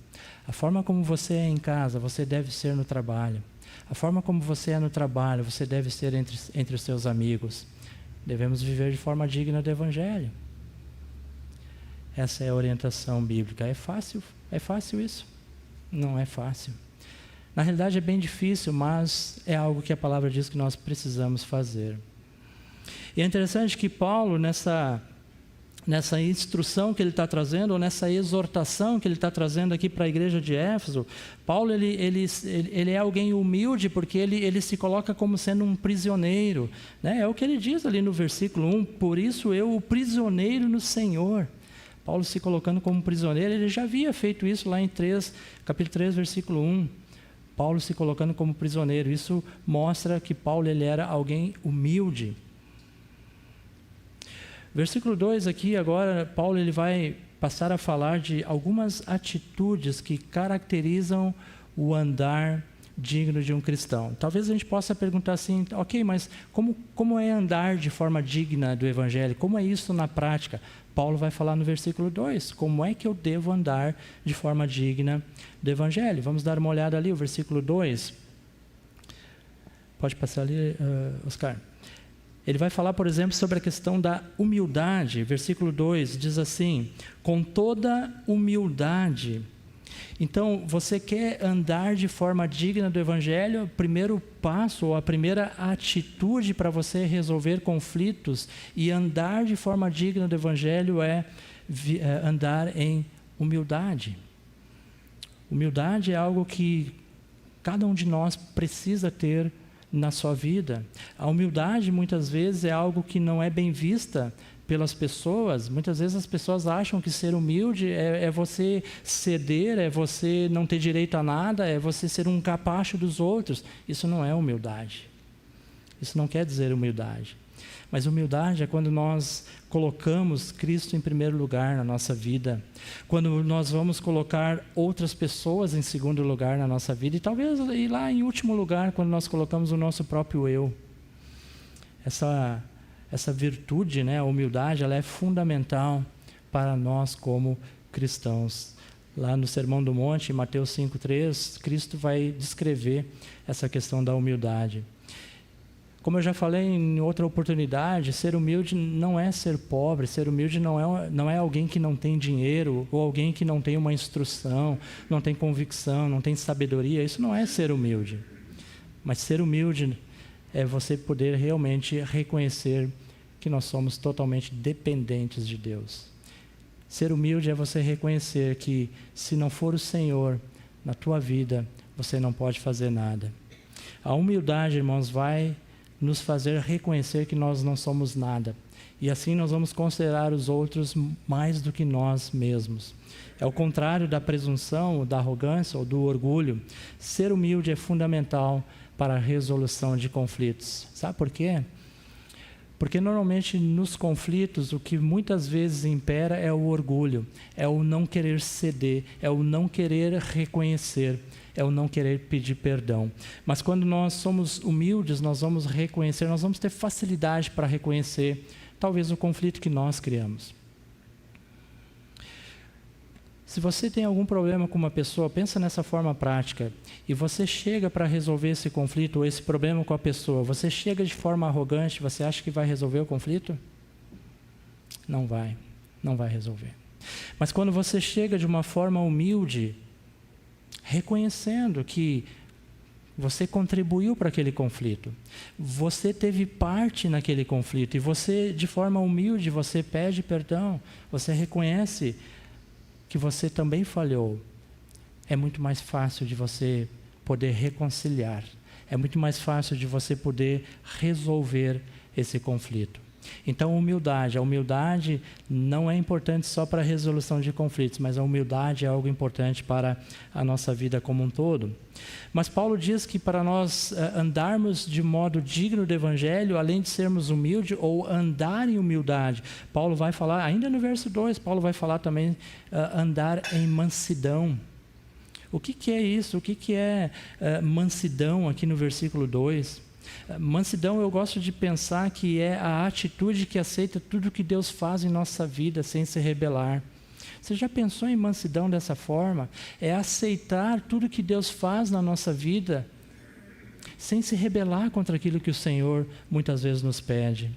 A forma como você é em casa, você deve ser no trabalho. A forma como você é no trabalho, você deve ser entre os seus amigos. Devemos viver de forma digna do Evangelho. Essa é a orientação bíblica. É fácil isso? Não é fácil. Na realidade é bem difícil, mas é algo que a palavra diz que nós precisamos fazer. E é interessante que Paulo, nessa instrução que ele está trazendo, ou nessa exortação que ele está trazendo aqui para a igreja de Éfeso, Paulo ele é alguém humilde, porque ele se coloca como sendo um prisioneiro, né? É o que ele diz ali no versículo 1, por isso eu, o prisioneiro no Senhor. Paulo se colocando como prisioneiro, ele já havia feito isso lá em capítulo 3, versículo 1. Paulo se colocando como prisioneiro. Isso mostra que Paulo ele era alguém humilde. Versículo 2 aqui, agora, Paulo ele vai passar a falar de algumas atitudes que caracterizam o andar digno de um cristão. Talvez a gente possa perguntar assim, ok, mas como é andar de forma digna do Evangelho? Como é isso na prática? Paulo vai falar no versículo 2, como é que eu devo andar de forma digna do Evangelho? Vamos dar uma olhada ali, o versículo 2. Pode passar ali, Oscar. Ele vai falar, por exemplo, sobre a questão da humildade. Versículo 2 diz assim, com toda humildade. Então, você quer andar de forma digna do Evangelho? O primeiro passo, ou a primeira atitude para você resolver conflitos e andar de forma digna do Evangelho é andar em humildade. Humildade é algo que cada um de nós precisa ter na sua vida. A humildade, muitas vezes, é algo que não é bem vista pelas pessoas, muitas vezes as pessoas acham que ser humilde é você ceder, é você não ter direito a nada, é você ser um capacho dos outros. Isso não é humildade. Isso não quer dizer humildade. Mas humildade é quando nós colocamos Cristo em primeiro lugar na nossa vida, quando nós vamos colocar outras pessoas em segundo lugar na nossa vida, e talvez ir lá em último lugar, quando nós colocamos o nosso próprio eu. Essa virtude, né, a humildade, ela é fundamental para nós como cristãos. Lá no Sermão do Monte, em Mateus 5,3, Cristo vai descrever essa questão da humildade. Como eu já falei em outra oportunidade, ser humilde não é ser pobre, ser humilde não é alguém que não tem dinheiro, ou alguém que não tem uma instrução, não tem convicção, não tem sabedoria. Isso não é ser humilde. Mas ser humilde é você poder realmente reconhecer que nós somos totalmente dependentes de Deus. Ser humilde é você reconhecer que, se não for o Senhor na tua vida, você não pode fazer nada. A humildade, irmãos, vai nos fazer reconhecer que nós não somos nada. E assim nós vamos considerar os outros mais do que nós mesmos. É o contrário da presunção, da arrogância ou do orgulho. Ser humilde é fundamental para a resolução de conflitos. Sabe por quê? Porque normalmente nos conflitos o que muitas vezes impera é o orgulho, é o não querer ceder, é o não querer reconhecer, é o não querer pedir perdão. Mas quando nós somos humildes, nós vamos reconhecer, nós vamos ter facilidade para reconhecer talvez o conflito que nós criamos. Se você tem algum problema com uma pessoa, pensa nessa forma prática, e você chega para resolver esse conflito ou esse problema com a pessoa, você chega de forma arrogante, você acha que vai resolver o conflito? Não vai resolver. Mas quando você chega de uma forma humilde, reconhecendo que você contribuiu para aquele conflito, você teve parte naquele conflito, e você, de forma humilde, você pede perdão, você reconhece que você também falhou, é muito mais fácil de você poder reconciliar, é muito mais fácil de você poder resolver esse conflito. Então, a humildade não é importante só para a resolução de conflitos, mas a humildade é algo importante para a nossa vida como um todo. Mas Paulo diz que para nós andarmos de modo digno do Evangelho, além de sermos humildes ou andar em humildade, Paulo vai falar, ainda no verso 2, Paulo vai falar também andar em mansidão. O que é isso? O que é mansidão aqui no versículo 2? Mansidão, eu gosto de pensar que é a atitude que aceita tudo que Deus faz em nossa vida sem se rebelar. Você já pensou em mansidão dessa forma? É aceitar tudo que Deus faz na nossa vida sem se rebelar contra aquilo que o Senhor muitas vezes nos pede.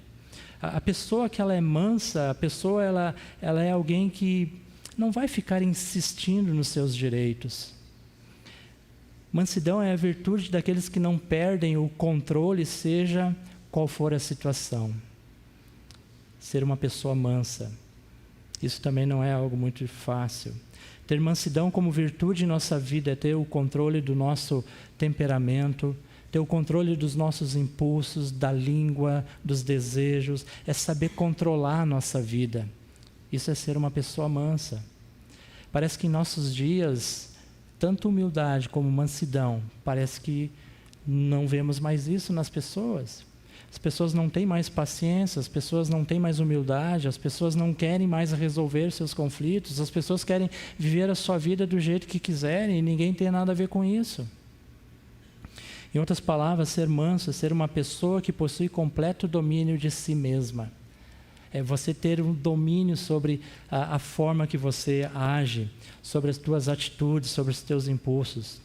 A pessoa que ela é mansa, a pessoa ela é alguém que não vai ficar insistindo nos seus direitos. Mansidão é a virtude daqueles que não perdem o controle, seja qual for a situação. Ser uma pessoa mansa. Isso também não é algo muito fácil. Ter mansidão como virtude em nossa vida é ter o controle do nosso temperamento, ter o controle dos nossos impulsos, da língua, dos desejos, é saber controlar a nossa vida. Isso é ser uma pessoa mansa. Parece que em nossos dias, tanto humildade como mansidão, parece que não vemos mais isso nas pessoas. As pessoas não têm mais paciência, as pessoas não têm mais humildade, as pessoas não querem mais resolver seus conflitos, as pessoas querem viver a sua vida do jeito que quiserem e ninguém tem nada a ver com isso. Em outras palavras, ser manso é ser uma pessoa que possui completo domínio de si mesma. É você ter um domínio sobre a forma que você age, sobre as tuas atitudes, sobre os teus impulsos.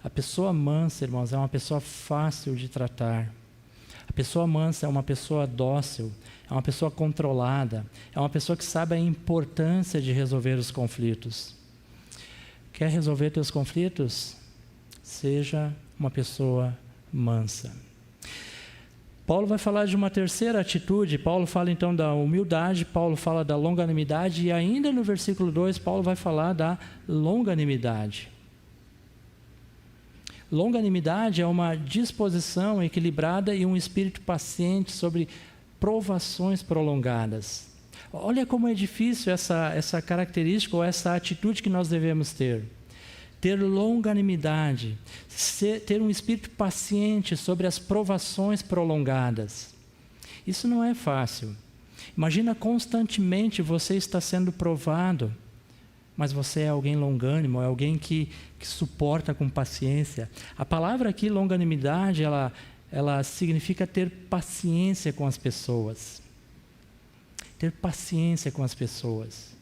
A pessoa mansa, irmãos, é uma pessoa fácil de tratar. A pessoa mansa é uma pessoa dócil, é uma pessoa controlada, é uma pessoa que sabe a importância de resolver os conflitos. Quer resolver teus conflitos? Seja uma pessoa mansa. Paulo vai falar de uma terceira atitude. Paulo fala então da humildade, Paulo fala da longanimidade e ainda no versículo 2, Paulo vai falar da longanimidade. Longanimidade é uma disposição equilibrada e um espírito paciente sobre provações prolongadas. Olha como é difícil essa característica ou essa atitude que nós devemos ter. Ter longanimidade, ter um espírito paciente sobre as provações prolongadas. Isso não é fácil. Imagina constantemente você está sendo provado, mas você é alguém longânimo, é alguém que suporta com paciência. A palavra aqui, longanimidade, ela significa ter paciência com as pessoas. Ter paciência com as pessoas.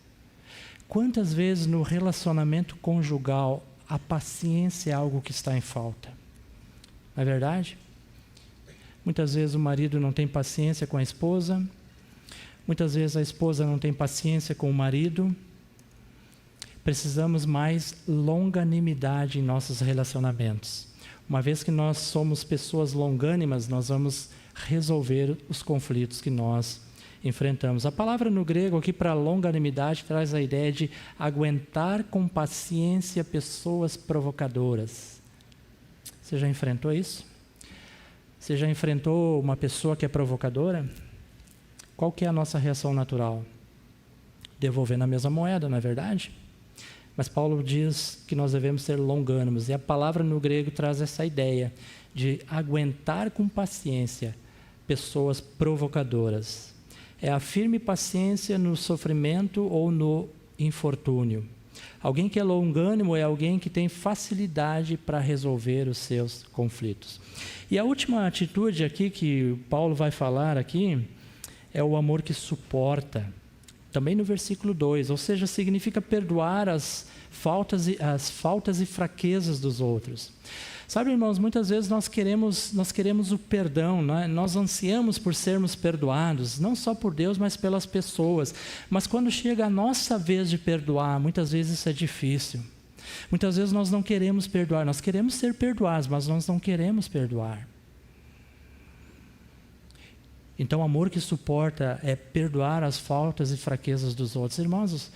Quantas vezes no relacionamento conjugal a paciência é algo que está em falta? Não é verdade? Muitas vezes o marido não tem paciência com a esposa, muitas vezes a esposa não tem paciência com o marido. Precisamos mais longanimidade em nossos relacionamentos. Uma vez que nós somos pessoas longânimas, nós vamos resolver os conflitos que nós enfrentamos. A palavra no grego aqui para longanimidade traz a ideia de aguentar com paciência pessoas provocadoras. Você já enfrentou isso? Você já enfrentou uma pessoa que é provocadora? Qual que é a nossa reação natural? Devolver na mesma moeda, não é verdade? Mas Paulo diz que nós devemos ser longânimos. E a palavra no grego traz essa ideia de aguentar com paciência pessoas provocadoras. É a firme paciência no sofrimento ou no infortúnio. Alguém que é longânimo é alguém que tem facilidade para resolver os seus conflitos. E a última atitude aqui que Paulo vai falar aqui é o amor que suporta. Também no versículo 2, ou seja, significa perdoar as faltas e fraquezas dos outros. Sabe, irmãos, muitas vezes nós queremos o perdão, né? Nós ansiamos por sermos perdoados, não só por Deus, mas pelas pessoas. Mas quando chega a nossa vez de perdoar, muitas vezes isso é difícil. Muitas vezes nós não queremos perdoar, nós queremos ser perdoados, mas nós não queremos perdoar. Então, o amor que suporta é perdoar as faltas e fraquezas dos outros. Irmãos,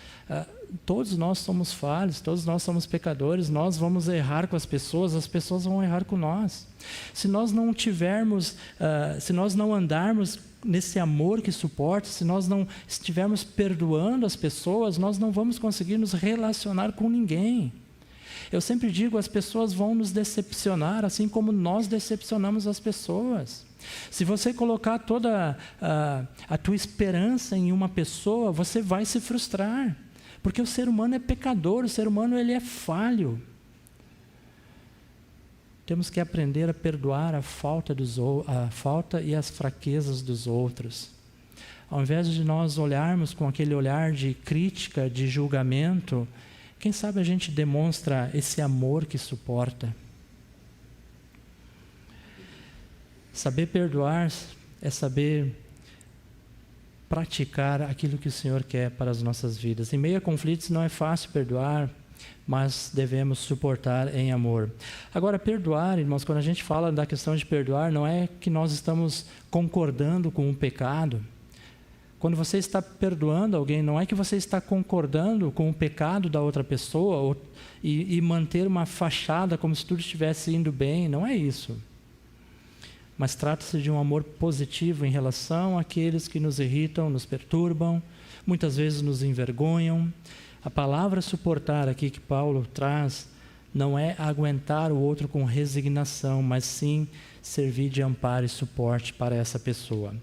todos nós somos falhos, todos nós somos pecadores, nós vamos errar com as pessoas vão errar com nós. Se nós não tivermos, se nós não andarmos nesse amor que suporta, se nós não estivermos perdoando as pessoas, nós não vamos conseguir nos relacionar com ninguém. Eu sempre digo, as pessoas vão nos decepcionar, assim como nós decepcionamos as pessoas. Se você colocar toda a tua esperança em uma pessoa, você vai se frustrar. Porque o ser humano é pecador, o ser humano ele é falho. Temos que aprender a perdoar a falta e as fraquezas dos outros. Ao invés de nós olharmos com aquele olhar de crítica, de julgamento, quem sabe a gente demonstra esse amor que suporta. Saber perdoar é saber praticar aquilo que o Senhor quer para as nossas vidas. Em meio a conflitos não é fácil perdoar, mas devemos suportar em amor. Agora, perdoar, irmãos, quando a gente fala da questão de perdoar, não é que nós estamos concordando com um pecado. Quando você está perdoando alguém, não é que você está concordando com o pecado da outra pessoa e manter uma fachada como se tudo estivesse indo bem, não é isso. Mas trata-se de um amor positivo em relação àqueles que nos irritam, nos perturbam, muitas vezes nos envergonham. A palavra suportar aqui que Paulo traz não é aguentar o outro com resignação, mas sim servir de amparo e suporte para essa pessoa.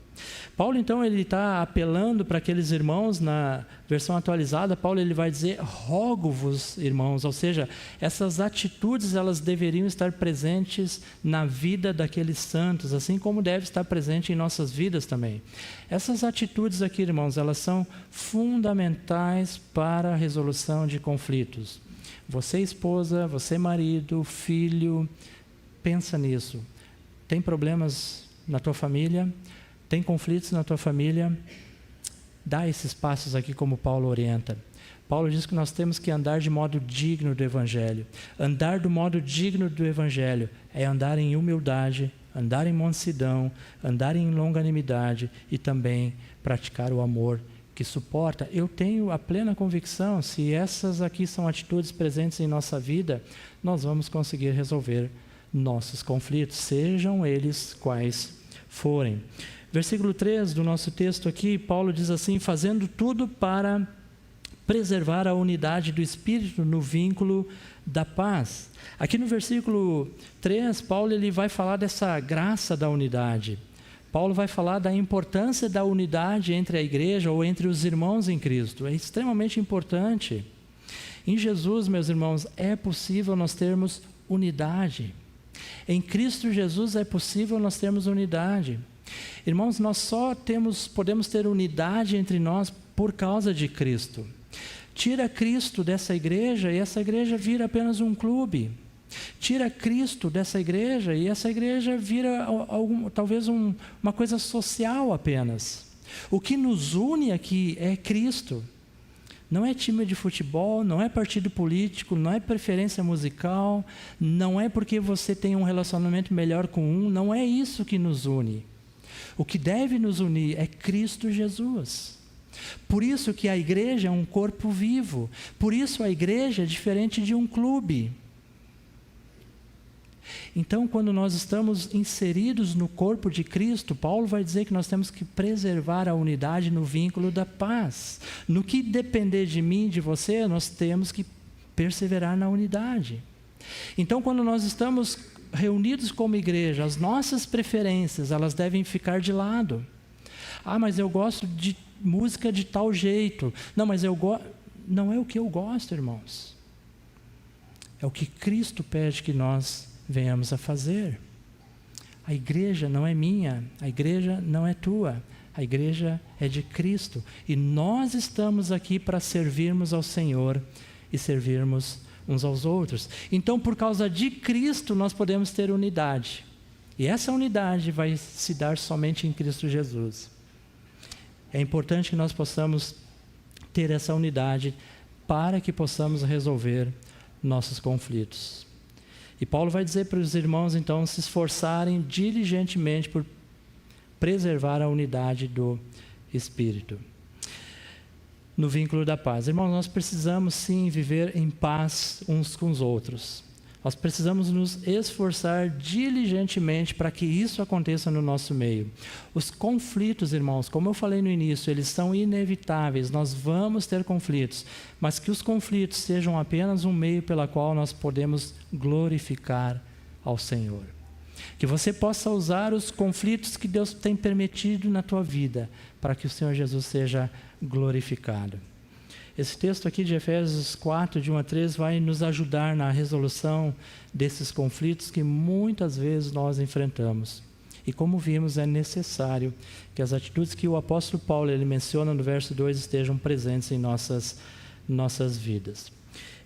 Paulo, então, ele está apelando para aqueles irmãos, na versão atualizada, Paulo ele vai dizer, rogo-vos, irmãos, ou seja, essas atitudes, elas deveriam estar presentes na vida daqueles santos, assim como deve estar presente em nossas vidas também. Essas atitudes aqui, irmãos, elas são fundamentais para a resolução de conflitos. Você, esposa, você, marido, filho, pensa nisso. Tem problemas na tua família? Tem conflitos na tua família? Dá esses passos aqui como Paulo orienta. Paulo diz que nós temos que andar de modo digno do Evangelho. Andar do modo digno do Evangelho é andar em humildade, andar em mansidão, andar em longanimidade e também praticar o amor que suporta. Eu tenho a plena convicção, se essas aqui são atitudes presentes em nossa vida, nós vamos conseguir resolver nossos conflitos, sejam eles quais forem. Versículo 3 do nosso texto aqui, Paulo diz assim: fazendo tudo para preservar a unidade do Espírito no vínculo da paz. Aqui no versículo 3, Paulo ele vai falar dessa graça da unidade. Paulo vai falar da importância da unidade entre a igreja ou entre os irmãos em Cristo. É extremamente importante. Em Jesus, meus irmãos, é possível nós termos unidade. Em Cristo Jesus é possível nós termos unidade. Irmãos, nós só podemos ter unidade entre nós por causa de Cristo. Tira Cristo dessa igreja e essa igreja vira apenas um clube. Tira Cristo dessa igreja e essa igreja vira talvez uma coisa social apenas. O que nos une aqui é Cristo. Não é time de futebol, não é partido político, não é preferência musical, não é porque você tem um relacionamento melhor com um, não é isso que nos une. O que deve nos unir é Cristo Jesus. Por isso que a igreja é um corpo vivo, por isso a igreja é diferente de um clube. Então, quando nós estamos inseridos no corpo de Cristo, Paulo vai dizer que nós temos que preservar a unidade no vínculo da paz. No que depender de mim, de você, nós temos que perseverar na unidade. Então, quando nós estamos reunidos como igreja, as nossas preferências, elas devem ficar de lado. Ah, mas eu gosto de música de tal jeito. Não, mas não é o que eu gosto, irmãos. É o que Cristo pede que nós venhamos a fazer. A igreja não é minha, a igreja não é tua, a igreja é de Cristo. E nós estamos aqui para servirmos ao Senhor e servirmos uns aos outros. Então, por causa de Cristo, nós podemos ter unidade. E essa unidade vai se dar somente em Cristo Jesus. É importante que nós possamos ter essa unidade para que possamos resolver nossos conflitos. E Paulo vai dizer para os irmãos, então, se esforçarem diligentemente por preservar a unidade do Espírito. No vínculo da paz. Irmãos, nós precisamos sim viver em paz uns com os outros. Nós precisamos nos esforçar diligentemente para que isso aconteça no nosso meio. Os conflitos, irmãos, como eu falei no início, eles são inevitáveis, nós vamos ter conflitos, mas que os conflitos sejam apenas um meio pela qual nós podemos glorificar ao Senhor. Que você possa usar os conflitos que Deus tem permitido na tua vida, para que o Senhor Jesus seja glorificado. Esse texto aqui de Efésios 4, de 1 a 3, vai nos ajudar na resolução desses conflitos que muitas vezes nós enfrentamos. E como vimos, é necessário que as atitudes que o apóstolo Paulo ele menciona no verso 2 estejam presentes em nossas vidas.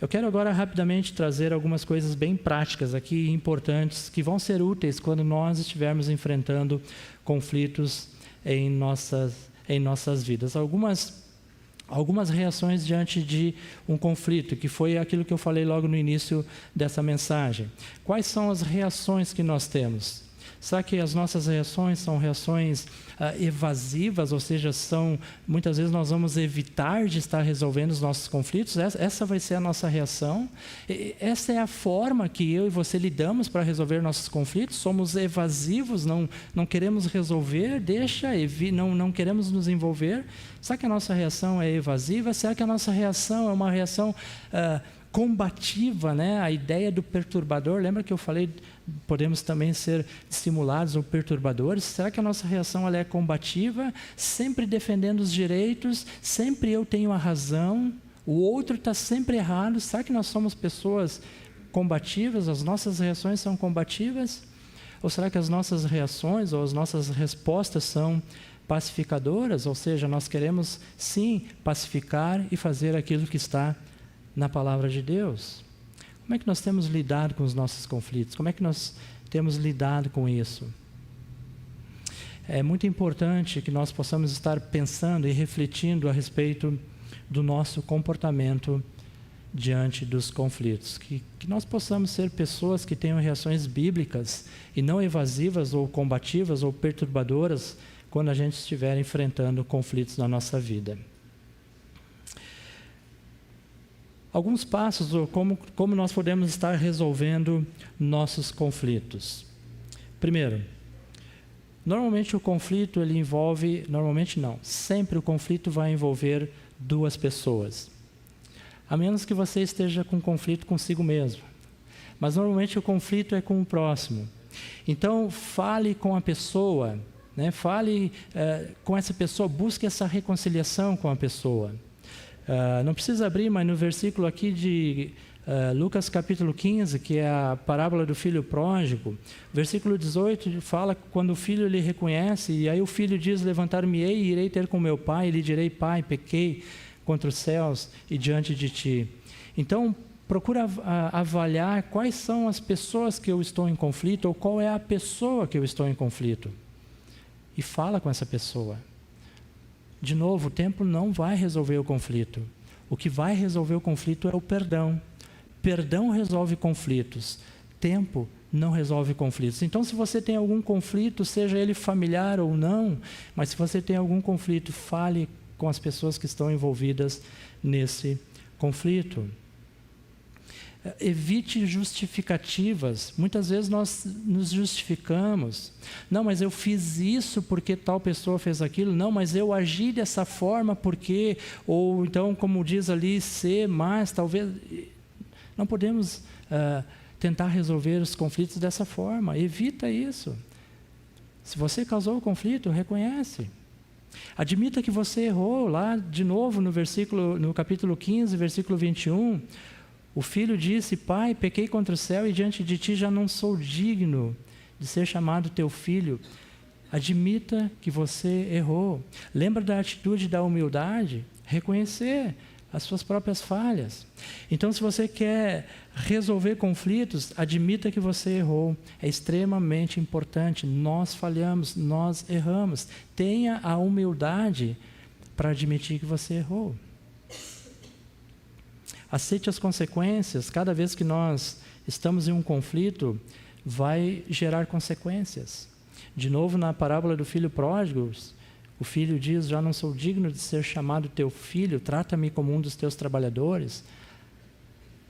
Eu quero agora rapidamente trazer algumas coisas bem práticas aqui, importantes, que vão ser úteis quando nós estivermos enfrentando conflitos em nossas vidas. Algumas reações diante de um conflito, que foi aquilo que eu falei logo no início dessa mensagem. Quais são as reações que nós temos? Será que as nossas reações são reações evasivas, ou seja, muitas vezes nós vamos evitar de estar resolvendo os nossos conflitos? Essa vai ser a nossa reação? Essa é a forma que eu e você lidamos para resolver nossos conflitos? Somos evasivos, não queremos resolver, não queremos nos envolver? Será que a nossa reação é evasiva? Será que a nossa reação é uma reação combativa, né? A ideia do perturbador, lembra que eu falei, podemos também ser estimulados ou perturbadores? Será que a nossa reação ela é combativa, sempre defendendo os direitos, sempre eu tenho a razão, o outro está sempre errado? Será que nós somos pessoas combativas, as nossas reações são combativas? Ou será que as nossas reações ou as nossas respostas são pacificadoras? Ou seja, nós queremos sim pacificar e fazer aquilo que está na palavra de Deus. Como é que nós temos lidado com os nossos conflitos? Como é que nós temos lidado com isso? É muito importante que nós possamos estar pensando e refletindo a respeito do nosso comportamento diante dos conflitos. Que nós possamos ser pessoas que tenham reações bíblicas e não evasivas ou combativas ou perturbadoras quando a gente estiver enfrentando conflitos na nossa vida. Alguns passos, ou como nós podemos estar resolvendo nossos conflitos. Primeiro, Normalmente o conflito ele envolve, normalmente não, sempre o conflito vai envolver duas pessoas. A menos que você esteja com conflito consigo mesmo. Mas normalmente o conflito é com o próximo. Então fale com a pessoa, né? Fale com essa pessoa, busque essa reconciliação com a pessoa. Não precisa abrir, mas no versículo aqui de Lucas capítulo 15, que é a parábola do filho pródigo, versículo 18 fala que quando o filho lhe reconhece, e aí o filho diz: levantar-me-ei e irei ter com meu pai, e lhe direi: pai, pequei contra os céus e diante de ti. Então, procura avaliar quais são as pessoas que eu estou em conflito, ou qual é a pessoa que eu estou em conflito. E fala com essa pessoa. De novo, o tempo não vai resolver o conflito. O que vai resolver o conflito é o perdão. Perdão resolve conflitos. Tempo não resolve conflitos. Então, se você tem algum conflito, seja ele familiar ou não, mas se você tem algum conflito, fale com as pessoas que estão envolvidas nesse conflito. Evite justificativas. Muitas vezes nós nos justificamos. Não, mas eu fiz isso porque tal pessoa fez aquilo. Não, mas eu agi dessa forma porque... Ou então, como diz ali, ser mais, talvez... Não podemos tentar resolver os conflitos dessa forma. Evita isso. Se você causou o conflito, reconhece. Admita que você errou. Lá, de novo, no capítulo 15, versículo 21... O filho disse: pai, pequei contra o céu e diante de ti já não sou digno de ser chamado teu filho. Admita que você errou. Lembra da atitude da humildade? Reconhecer as suas próprias falhas. Então, se você quer resolver conflitos, admita que você errou. É extremamente importante. Nós falhamos, nós erramos. Tenha a humildade para admitir que você errou. Aceite as consequências. Cada vez que nós estamos em um conflito, vai gerar consequências. De novo, na parábola do filho pródigo, o filho diz: já não sou digno de ser chamado teu filho, trata-me como um dos teus trabalhadores.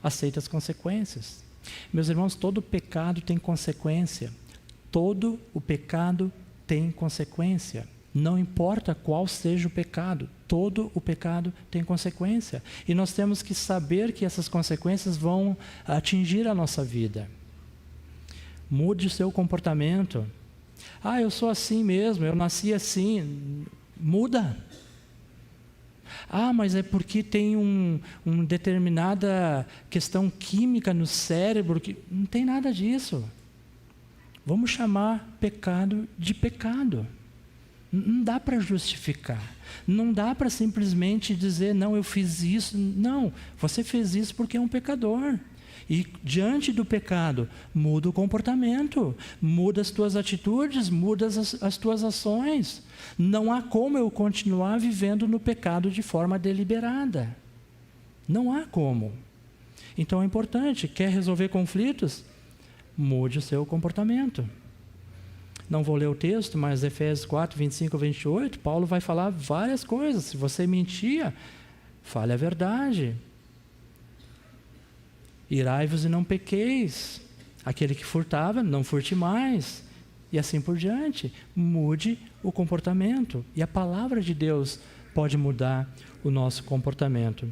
Aceite as consequências. Meus irmãos, todo pecado tem consequência. Todo o pecado tem consequência. Não importa qual seja o pecado, todo o pecado tem consequência. E nós temos que saber que essas consequências vão atingir a nossa vida. Mude o seu comportamento. Eu sou assim mesmo, eu nasci assim. Muda. Mas é porque tem uma determinada questão química no cérebro que... Não tem nada disso. Vamos chamar pecado de pecado. Não dá para justificar. Não dá para simplesmente dizer: não, eu fiz isso. Não, você fez isso porque é um pecador. E diante do pecado, muda o comportamento, muda as tuas atitudes, muda as tuas ações. Não há como eu continuar vivendo no pecado de forma deliberada. Não há como. Então é importante, quer resolver conflitos? Mude o seu comportamento. Não vou ler o texto, mas Efésios 4, 25 a 28, Paulo vai falar várias coisas. Se você mentia, fale a verdade. Irai-vos e não pequeis. Aquele que furtava, não furte mais. E assim por diante. Mude o comportamento. E a palavra de Deus pode mudar o nosso comportamento.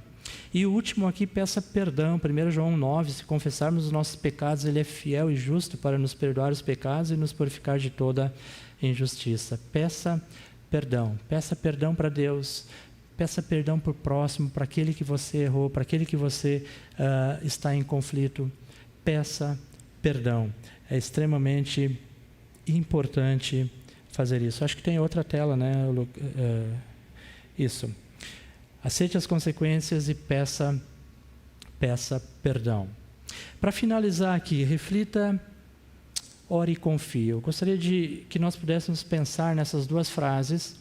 E o último aqui, peça perdão. 1 João 9, se confessarmos os nossos pecados, Ele é fiel e justo para nos perdoar os pecados e nos purificar de toda injustiça. Peça perdão para Deus, peça perdão para o próximo, para aquele que você errou, para aquele que você está em conflito. Peça perdão. É extremamente importante fazer isso. Acho que tem outra tela, né? Isso. Aceite as consequências e peça perdão. Para finalizar aqui, reflita, ore e confie. Eu gostaria que nós pudéssemos pensar nessas duas frases.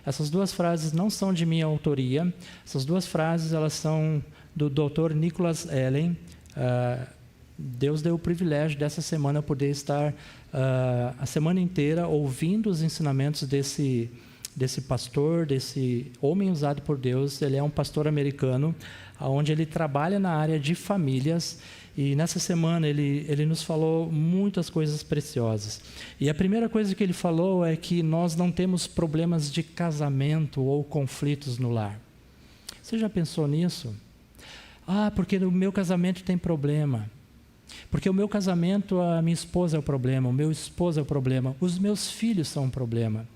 Essas duas frases não são de minha autoria. Essas duas frases, elas são do Dr. Nicholas Ellen. Deus deu o privilégio dessa semana poder estar a semana inteira ouvindo os ensinamentos desse pastor, desse homem usado por Deus. Ele é um pastor americano, onde ele trabalha na área de famílias, E nessa semana ele nos falou muitas coisas preciosas. E a primeira coisa que ele falou é que nós não temos problemas de casamento ou conflitos no lar. Você já pensou nisso? Porque o meu casamento tem problema. Porque o meu casamento, a minha esposa é o problema, o meu esposo é o problema, os meus filhos são um problema.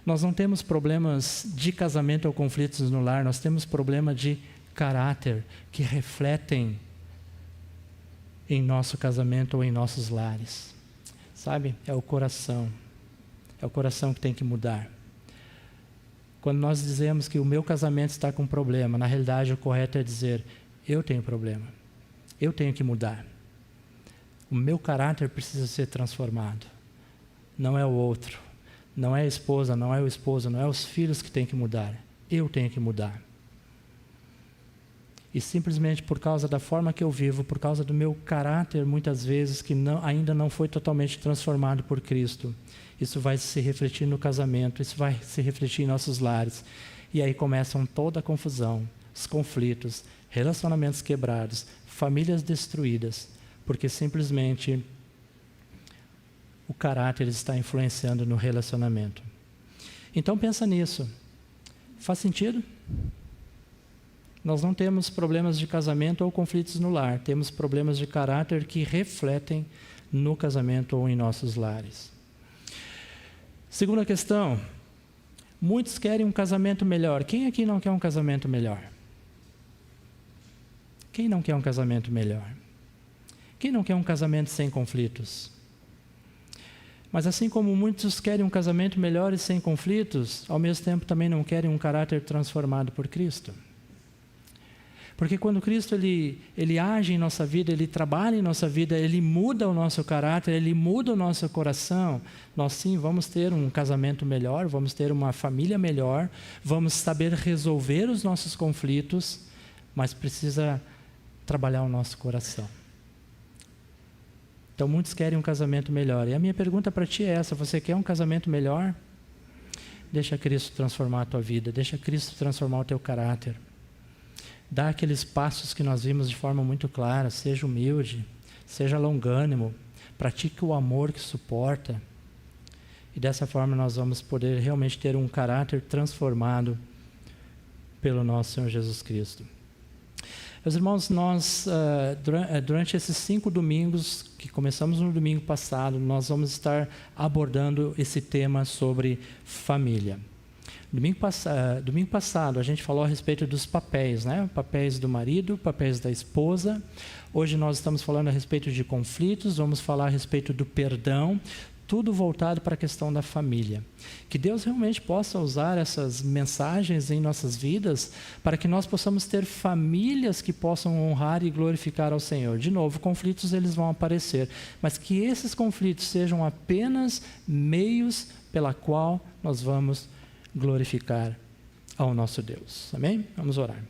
Nós não temos problemas de casamento ou conflitos no lar, nós temos problema de caráter que refletem em nosso casamento ou em nossos lares. Sabe? É o coração. É o coração que tem que mudar. Quando nós dizemos que o meu casamento está com problema, na realidade o correto é dizer, eu tenho problema. Eu tenho que mudar. O meu caráter precisa ser transformado. Não é o outro. Não é a esposa, não é o esposo, não é os filhos que têm que mudar. Eu tenho que mudar. E simplesmente por causa da forma que eu vivo, por causa do meu caráter, muitas vezes, que ainda não foi totalmente transformado por Cristo, isso vai se refletir no casamento, isso vai se refletir em nossos lares. E aí começam toda a confusão, os conflitos, relacionamentos quebrados, famílias destruídas, porque simplesmente o caráter está influenciando no relacionamento. Então pensa nisso. Faz sentido? Nós não temos problemas de casamento ou conflitos no lar, temos problemas de caráter que refletem no casamento ou em nossos lares. Segunda questão, muitos querem um casamento melhor. Quem aqui não quer um casamento melhor? Quem não quer um casamento melhor? Quem não quer um casamento sem conflitos? Mas assim como muitos querem um casamento melhor e sem conflitos, ao mesmo tempo também não querem um caráter transformado por Cristo. Porque quando Cristo ele age em nossa vida, Ele trabalha em nossa vida, Ele muda o nosso caráter, Ele muda o nosso coração, nós sim vamos ter um casamento melhor, vamos ter uma família melhor, vamos saber resolver os nossos conflitos, mas precisa trabalhar o nosso coração. Então muitos querem um casamento melhor. E a minha pergunta para ti é essa, você quer um casamento melhor? Deixa Cristo transformar a tua vida, deixa Cristo transformar o teu caráter. Dá aqueles passos que nós vimos de forma muito clara, seja humilde, seja longânimo, pratique o amor que suporta. E dessa forma nós vamos poder realmente ter um caráter transformado pelo nosso Senhor Jesus Cristo. Meus irmãos, nós, durante esses 5 domingos, que começamos no domingo passado, nós vamos estar abordando esse tema sobre família. Domingo passado, a gente falou a respeito dos papéis, né? Papéis do marido, papéis da esposa. Hoje nós estamos falando a respeito de conflitos, vamos falar a respeito do perdão, tudo voltado para a questão da família. Que Deus realmente possa usar essas mensagens em nossas vidas para que nós possamos ter famílias que possam honrar e glorificar ao Senhor. De novo, conflitos eles vão aparecer, mas que esses conflitos sejam apenas meios pela qual nós vamos glorificar ao nosso Deus. Amém? Vamos orar.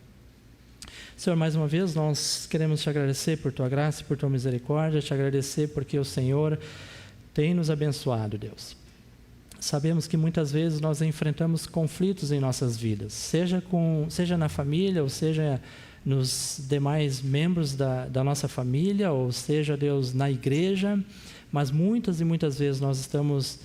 Senhor, mais uma vez nós queremos te agradecer por tua graça e por tua misericórdia, te agradecer porque o Senhor tem nos abençoado, Deus. Sabemos que muitas vezes nós enfrentamos conflitos em nossas vidas, seja na família, ou seja nos demais membros da nossa família, ou seja, Deus, na igreja, mas muitas e muitas vezes nós estamos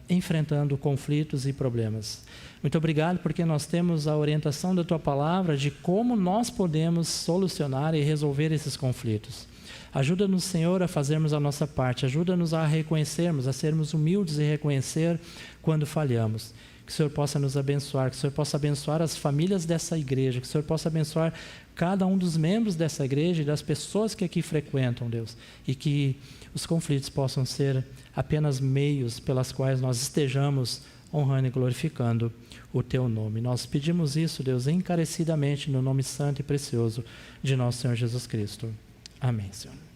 enfrentando conflitos e problemas. Muito obrigado porque nós temos a orientação da Tua Palavra de como nós podemos solucionar e resolver esses conflitos. Ajuda-nos, Senhor, a fazermos a nossa parte. Ajuda-nos a reconhecermos, a sermos humildes e reconhecer quando falhamos. Que o Senhor possa nos abençoar, que o Senhor possa abençoar as famílias dessa igreja, que o Senhor possa abençoar cada um dos membros dessa igreja e das pessoas que aqui frequentam, Deus. E que os conflitos possam ser apenas meios pelas quais nós estejamos honrando e glorificando o Teu nome. Nós pedimos isso, Deus, encarecidamente, no nome santo e precioso de nosso Senhor Jesus Cristo. Amém, Senhor.